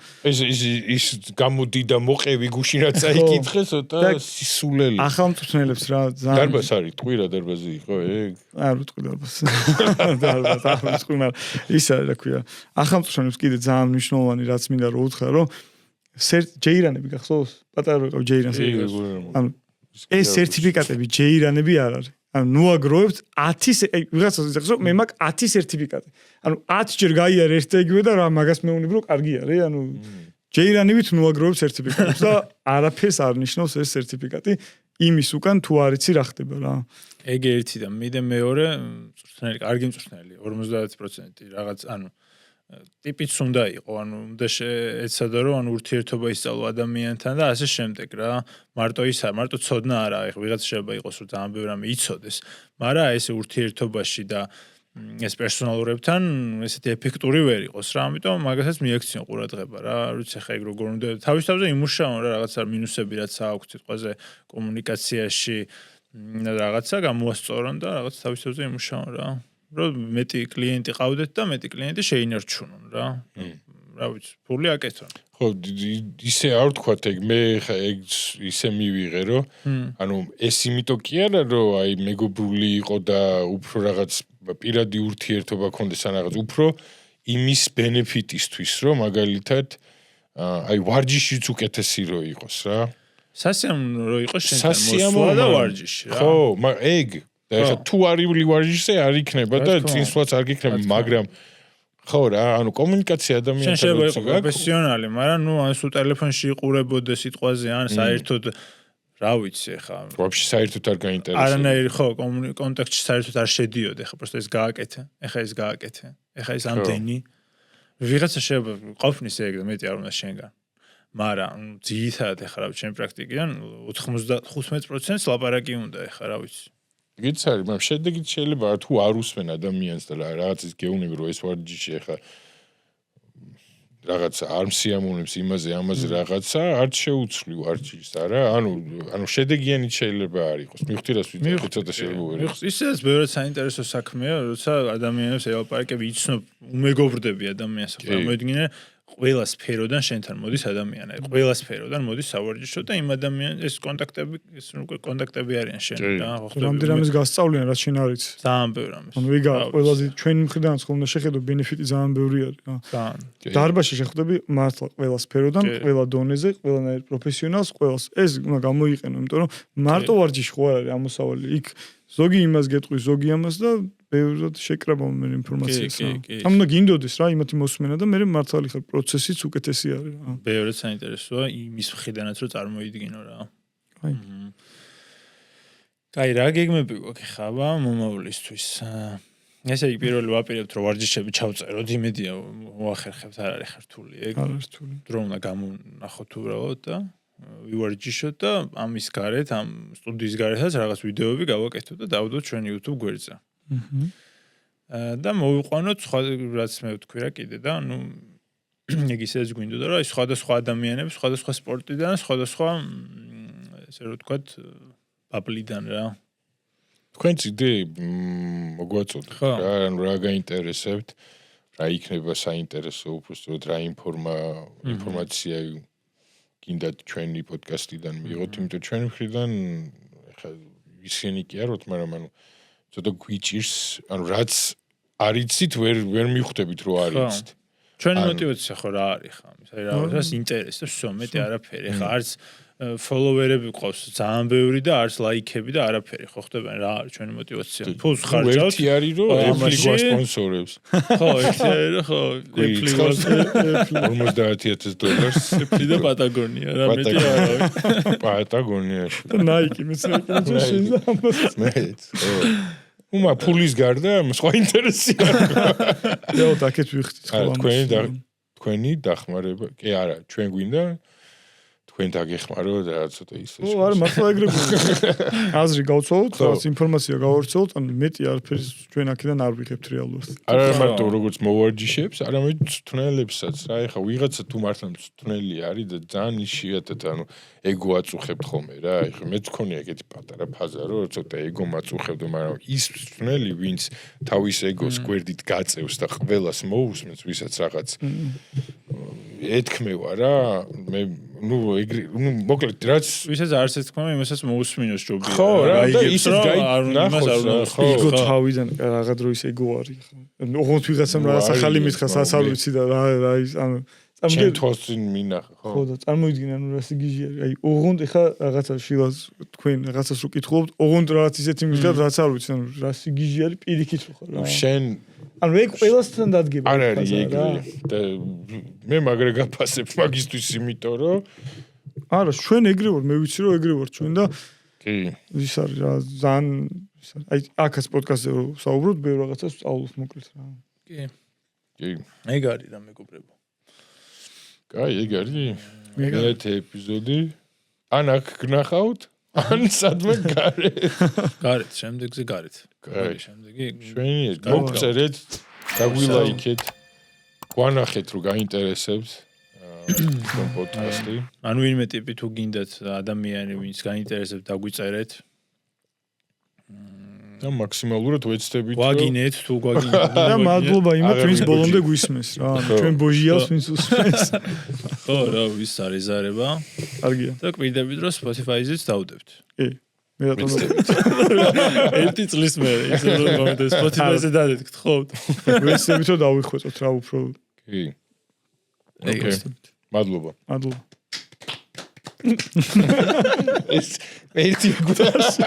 ის გამოდი და მოყევი გუშინ რაც აიკითხე ცოტა სისულელი. ახალმწვრთნელებს რა ძალიან დარბაზ არის თქვი რა დარბაზი იყო ეგ. არ ვიტყვი დარბაზ. დარბაზ არ ვიტყვი მაგრამ ის არის რა ქვია. ახალმწვრთნელებს კიდე ძალიან მნიშვნელოვანი რაც მინდა რომ უთხრა რომ ჯეირანები გახსოვს? პატარა ვიყავ ჯეირანს. ანუ ეს სერტიფიკატები ჯეირანები არ არის. ანუ ნუ აგროვებთ 10 ვიღაცას იცახს რომ მე მაქვს 10 სერტიფიკატი. ანუ 10 ჯერ გაიარე ერთ და იგივე და რა მაგას მეუბნები რომ კარგი არის, ანუ ჯეირანივით ნუაგროვებს სერტიფიკატებს და არაფერს არ ნიშნავს ეს სერტიფიკატი იმის უკან თუ არ იცი რა ხდება რა. ეგ ერთი და მეორე მწვრთნელი, კარგი მწვრთნელი 50% რაღაც ანუ ტიპიც უნდა იყო, ანუ უნდა ეცადა რომ ურთიერთობა ისწავლო ადამიანთან და ასე შემდეგ რა. მარტო ცოდნა არა, ეხლა ვიღაც შეიძლება იყოს რომ ძალიან ბევრი რამე იცოდეს, მაგრამ ესე ურთიერთობაში და ეს პერსონალურებთან ესეთი ეფექტური ვერ იყოს რა, ამიტომ მაგასაც მიაქციონ ყურადღება რა, ვიცი ხა ეგ როგორ უნდა თავის თავზე იმუშაონ რა, რაღაცა მინუსები რაც აქვს სიტყვაზე კომუნიკაციაში რაღაცა გამოასწორონ და რაღაც თავის თავზე იმუშაონ რა. რომ მეტი კლიენტი ყავდეთ და მეტი კლიენტი შეინარჩუნონ რა. რა ვიცი, ფული აკეთონ. ხო, ისე არ ვთქვათ ეგ, მე ხა ეგ ისე მივიღე რომ ანუ ეს იმიტომ კი არა რომ აი მეგობრული იყო და უფრო რაღაც პირადი ურთიერთობა ქონდეს ან რაღაც, უფრო იმის ბენეფიტისთვის რომ მაგალითად აი ვარჯიშიც უკეთესი რო იყოს რა. სასიამოვნო რო იყოს შენთან მოსვლა და ვარჯიში რა. ხო, ეგ და ეხლა თუ არიული ვარჯიშზე არ იქნება და წინსვლაც არ გიქნება, მაგრამ ხო რა, ანუ კომუნიკაცია ადამიანთან შეიძლება იყოს პროფესიონალი, მაგრამ ნუ ან სულ ტელეფონში იყურებოდე სიტყვაზე ან საერთოდ რა ვიცი ხა. ვაფშე საერთოდ არ გაინტერესებს. არანაირი ხო, კონტაქტში საერთოდ არ შედიოდი, ხა პროსტა ეს გააკეთე, ეხა ეს გააკეთე, ეხა ეს ამდენი. ვიღაცა შეიძლება ყოფნის ეგ და მეტი არ უნდა შენგან. მაგრამ ძირითადად ეხა რა ჩემი პრაქტიკიდან 95%-ს ლაპარაკი უნდა ეხა რა ვიცი. გიც არის, მაგრამ შედეგით შეიძლება თუ არ უსმენ ადამიანს და რაღაცის გეუბნები რომ ეს ვარჯიში ეხა რაღაცა არ მსიამოვნებს ამაზე რაღაცა არც შეუცვლი ვარჯიშს არა, ანუ შედეგიანი შეიძლება არ იყოს. მივხვდი რას ვიტყვი, ცოტა შეგუვერი. ისეც ბევრად საინტერესო საქმეა, როცა ადამიანებს ელაპარაკები იცნობ, უმეგობრდები ადამიანს, წარმოიდგინე ყველა სფეროდან შენთან მოდის ადამიანი, ყველა სფეროდან მოდის სავარჯიშო და იმ ადამიანს ეს კონტაქტები არიან შენ რა, ხო ხდება. რამდენი რამის გასწავლიან, რაც შენ არ იცი. ძალიან ბევრი რამის. ანუ ეგა ყველაზე ჩვენი მხრიდანაც ხომ უნდა შეხედო ბენეფიტი ძალიან ბევრი არის რა. ძალიან. დარბაზში შეხვდები მართლა ყველა სფეროდან, ყველა დონეზე, ყველანაირ პროფესიონალს, ყველას. ეს უნდა გამოიყენო, იმიტომ რომ მარტო ვარჯიში ხო არ არის ამოსავალი. იქ ზოგი იმას გეტყვის, ზოგი ამას და ბევრად შეკრება მე ინფორმაციას. ამ უნდა გინდოდეს რა, იმათი მოსმენა და მე მართალი ხარ პროცესიც უკეთესი არის რა. ბევრად საინტერესოა იმის მხრიდანაც რომ წარმოიდგინო რა. აი. კაი, რა გეგმები გვაქვს ხაბა მომავლისთვის? ესე იგი პირველი ვაპირებთ რომ ვარჯიშები ჩავწეროთ, იმედია მოახერხებთ, არ არის ხართული ეგ. არ არის რთული. დრო უნდა გამონახოთ უბრალოდ და ვივარჯიშოთ და ამის გარეთ, ამ სტუდიის გარეთაც რაღაც ვიდეოები გავაკეთოთ და დავდოთ ჩვენ YouTube გვერდზე. და მოვიყვანოთ სხვა რაც მე ვთქვი რა კიდე და ნუ ეგ ისეც გვინდოდა რომ აი სხვადასხვა ადამიანები სხვადასხვა სპორტიდან სხვადასხვა ესე რომ ვთქვათ პაბლიდან რა თქვენც იდეი მოგვაწოდეთ რა ანუ რა გაინტერესებთ რა იქნება საინტერესო უბრალოდ რა ინფორმაცია გინდათ ჩვენი პოდკასტიდან მიიღოთ იმიტომ ჩვენი მხრიდან ხა ისინი კი აროთ მაგრამ ანუ ცოტა გვიჭირს ანუ რაც არ იცით ვერ მიხვდებით რომ არ იცით ჩვენი мотиваცია ხო რა არის ხა აი რა ინტერესი და всё მეტი არაფერი ხა არც ფოლოვერები ყავს ძალიან ბევრი და არც ლაიქები და არაფერი ხო ხდება რა არის ჩვენი мотиваცია ფულს ხარჯავთ ერთი არის რომ Apple გვასპონსორებს ხო ერთი არის რომ ხო Apple $50,000 Apple და პატაგონია რა მეტი არა პატაგონიაში და Nike მეცნიერებთან შეიზამოს მეც უმა ფულის გარდა სხვა ინტერესი არა და აკეთ ვიხდით ხო თქვენი დახმარება კი არა ჩვენ გვინდა თქვენ დაგეხმარო და ცოტა ისე. ო, არა, მართლა ეგრე აზრი გავცვალოთ, რაღაც ინფორმაცია გავავრცელოთ, ან მეტი არაფერი ჩვენ აქედან არ ვიღებთ რეალურად. არა მარტო როგორც მოვარჯიშებს, არამედ თუნელებსაც რა, ეხა ვიღაცა თუ მართლა თუნელი არის და ძალიან იშვიათად, ანუ ეგო აწუხებთ ხოლმე რა, ეხა მეც მქონია ეგეთი პატარა ფაზა, რომ ცოტა ეგო მაწუხებდო, მაგრამ ის თუნელი, ვინც თავის ეგოს გვერდით გაწევს და ყველას მოусმენს, ვისაც რაღაც ეთქმევა რა, მე ну ეგრე მოკლედ რაც ვისაც არც ეთქმა იმასაც მოусმინოს ჯობია ხო რა და ისიც გაინახოს იგო თავიდან რაღაც დროის ეგო არის ხო ოღონდ ვიღაცამ რაღაც ახალი მითხას არ ვიცი და რა ის ანუ ჩემ თვალწინ მინახა ხო და წარმოიდგინე ანუ რა სიგიჟე არის აი ოღონდ ეხა რაღაცა შილას თქვენ რაღაცას რო კითხულობთ ოღონდ რაღაც ისეთი მითხრათ რაც არ ვიცი ანუ რა სიგიჟე არის პირიქით რო ხარ რა შენ ანუ ეგ ყველასთან დადგება. არ არის ეგრე. და მე მაგრა გაფასებ მაგისტვის იმიტომ რომ არა, ჩვენ ეგრე ვარ, მე ვიცი რომ ეგრე ვარ ჩვენ და კი. ის არის რა, ზან აი აქაც პოდკასტზე საუბრობთ, ბევრ რაღაცას ვსწავლობ მოკლედ რა. კი. კი. ეგ არის რა მეგობრებო. კაი, ეგ არის. მეგრეთ ეპიზოდი. ან აქ გნახავთ, ან სადმე გარეთ. გარეთ, შემდეგზე გარეთ. კაი. შემდეგი ჩვენი მოგწერეთ, დაგვილაიქეთ. გვანახეთ რომ გაინტერესებს ამ პოდკასტი. ანუ ვინმე ტიპი თუ გინდათ ადამიანი ვინც გაინტერესებს დაგვიწერეთ. და მაქსიმალურად ვეცდებით გვაგინეთ თუ გვაგინეთ. და მადლობა იმათ ვინც ბოლომდე გვისმენს რა. ჩვენ ბოჟიას ვინც უსმენს. ხო, რა ვის არის ზარება. კარგია. და კვირდებით რომ Spotify-ზეც დავდებთ. კი. მე რატომ ერთი წლის მერე ისე რომ მომენტ Spotify-ზე დადეთ გთხოვთ. ვეცდებით რომ დავიხვეწოთ რა უფრო. კი. ოკეი. მადლობა. მადლობა. ეს ერთი გვდას.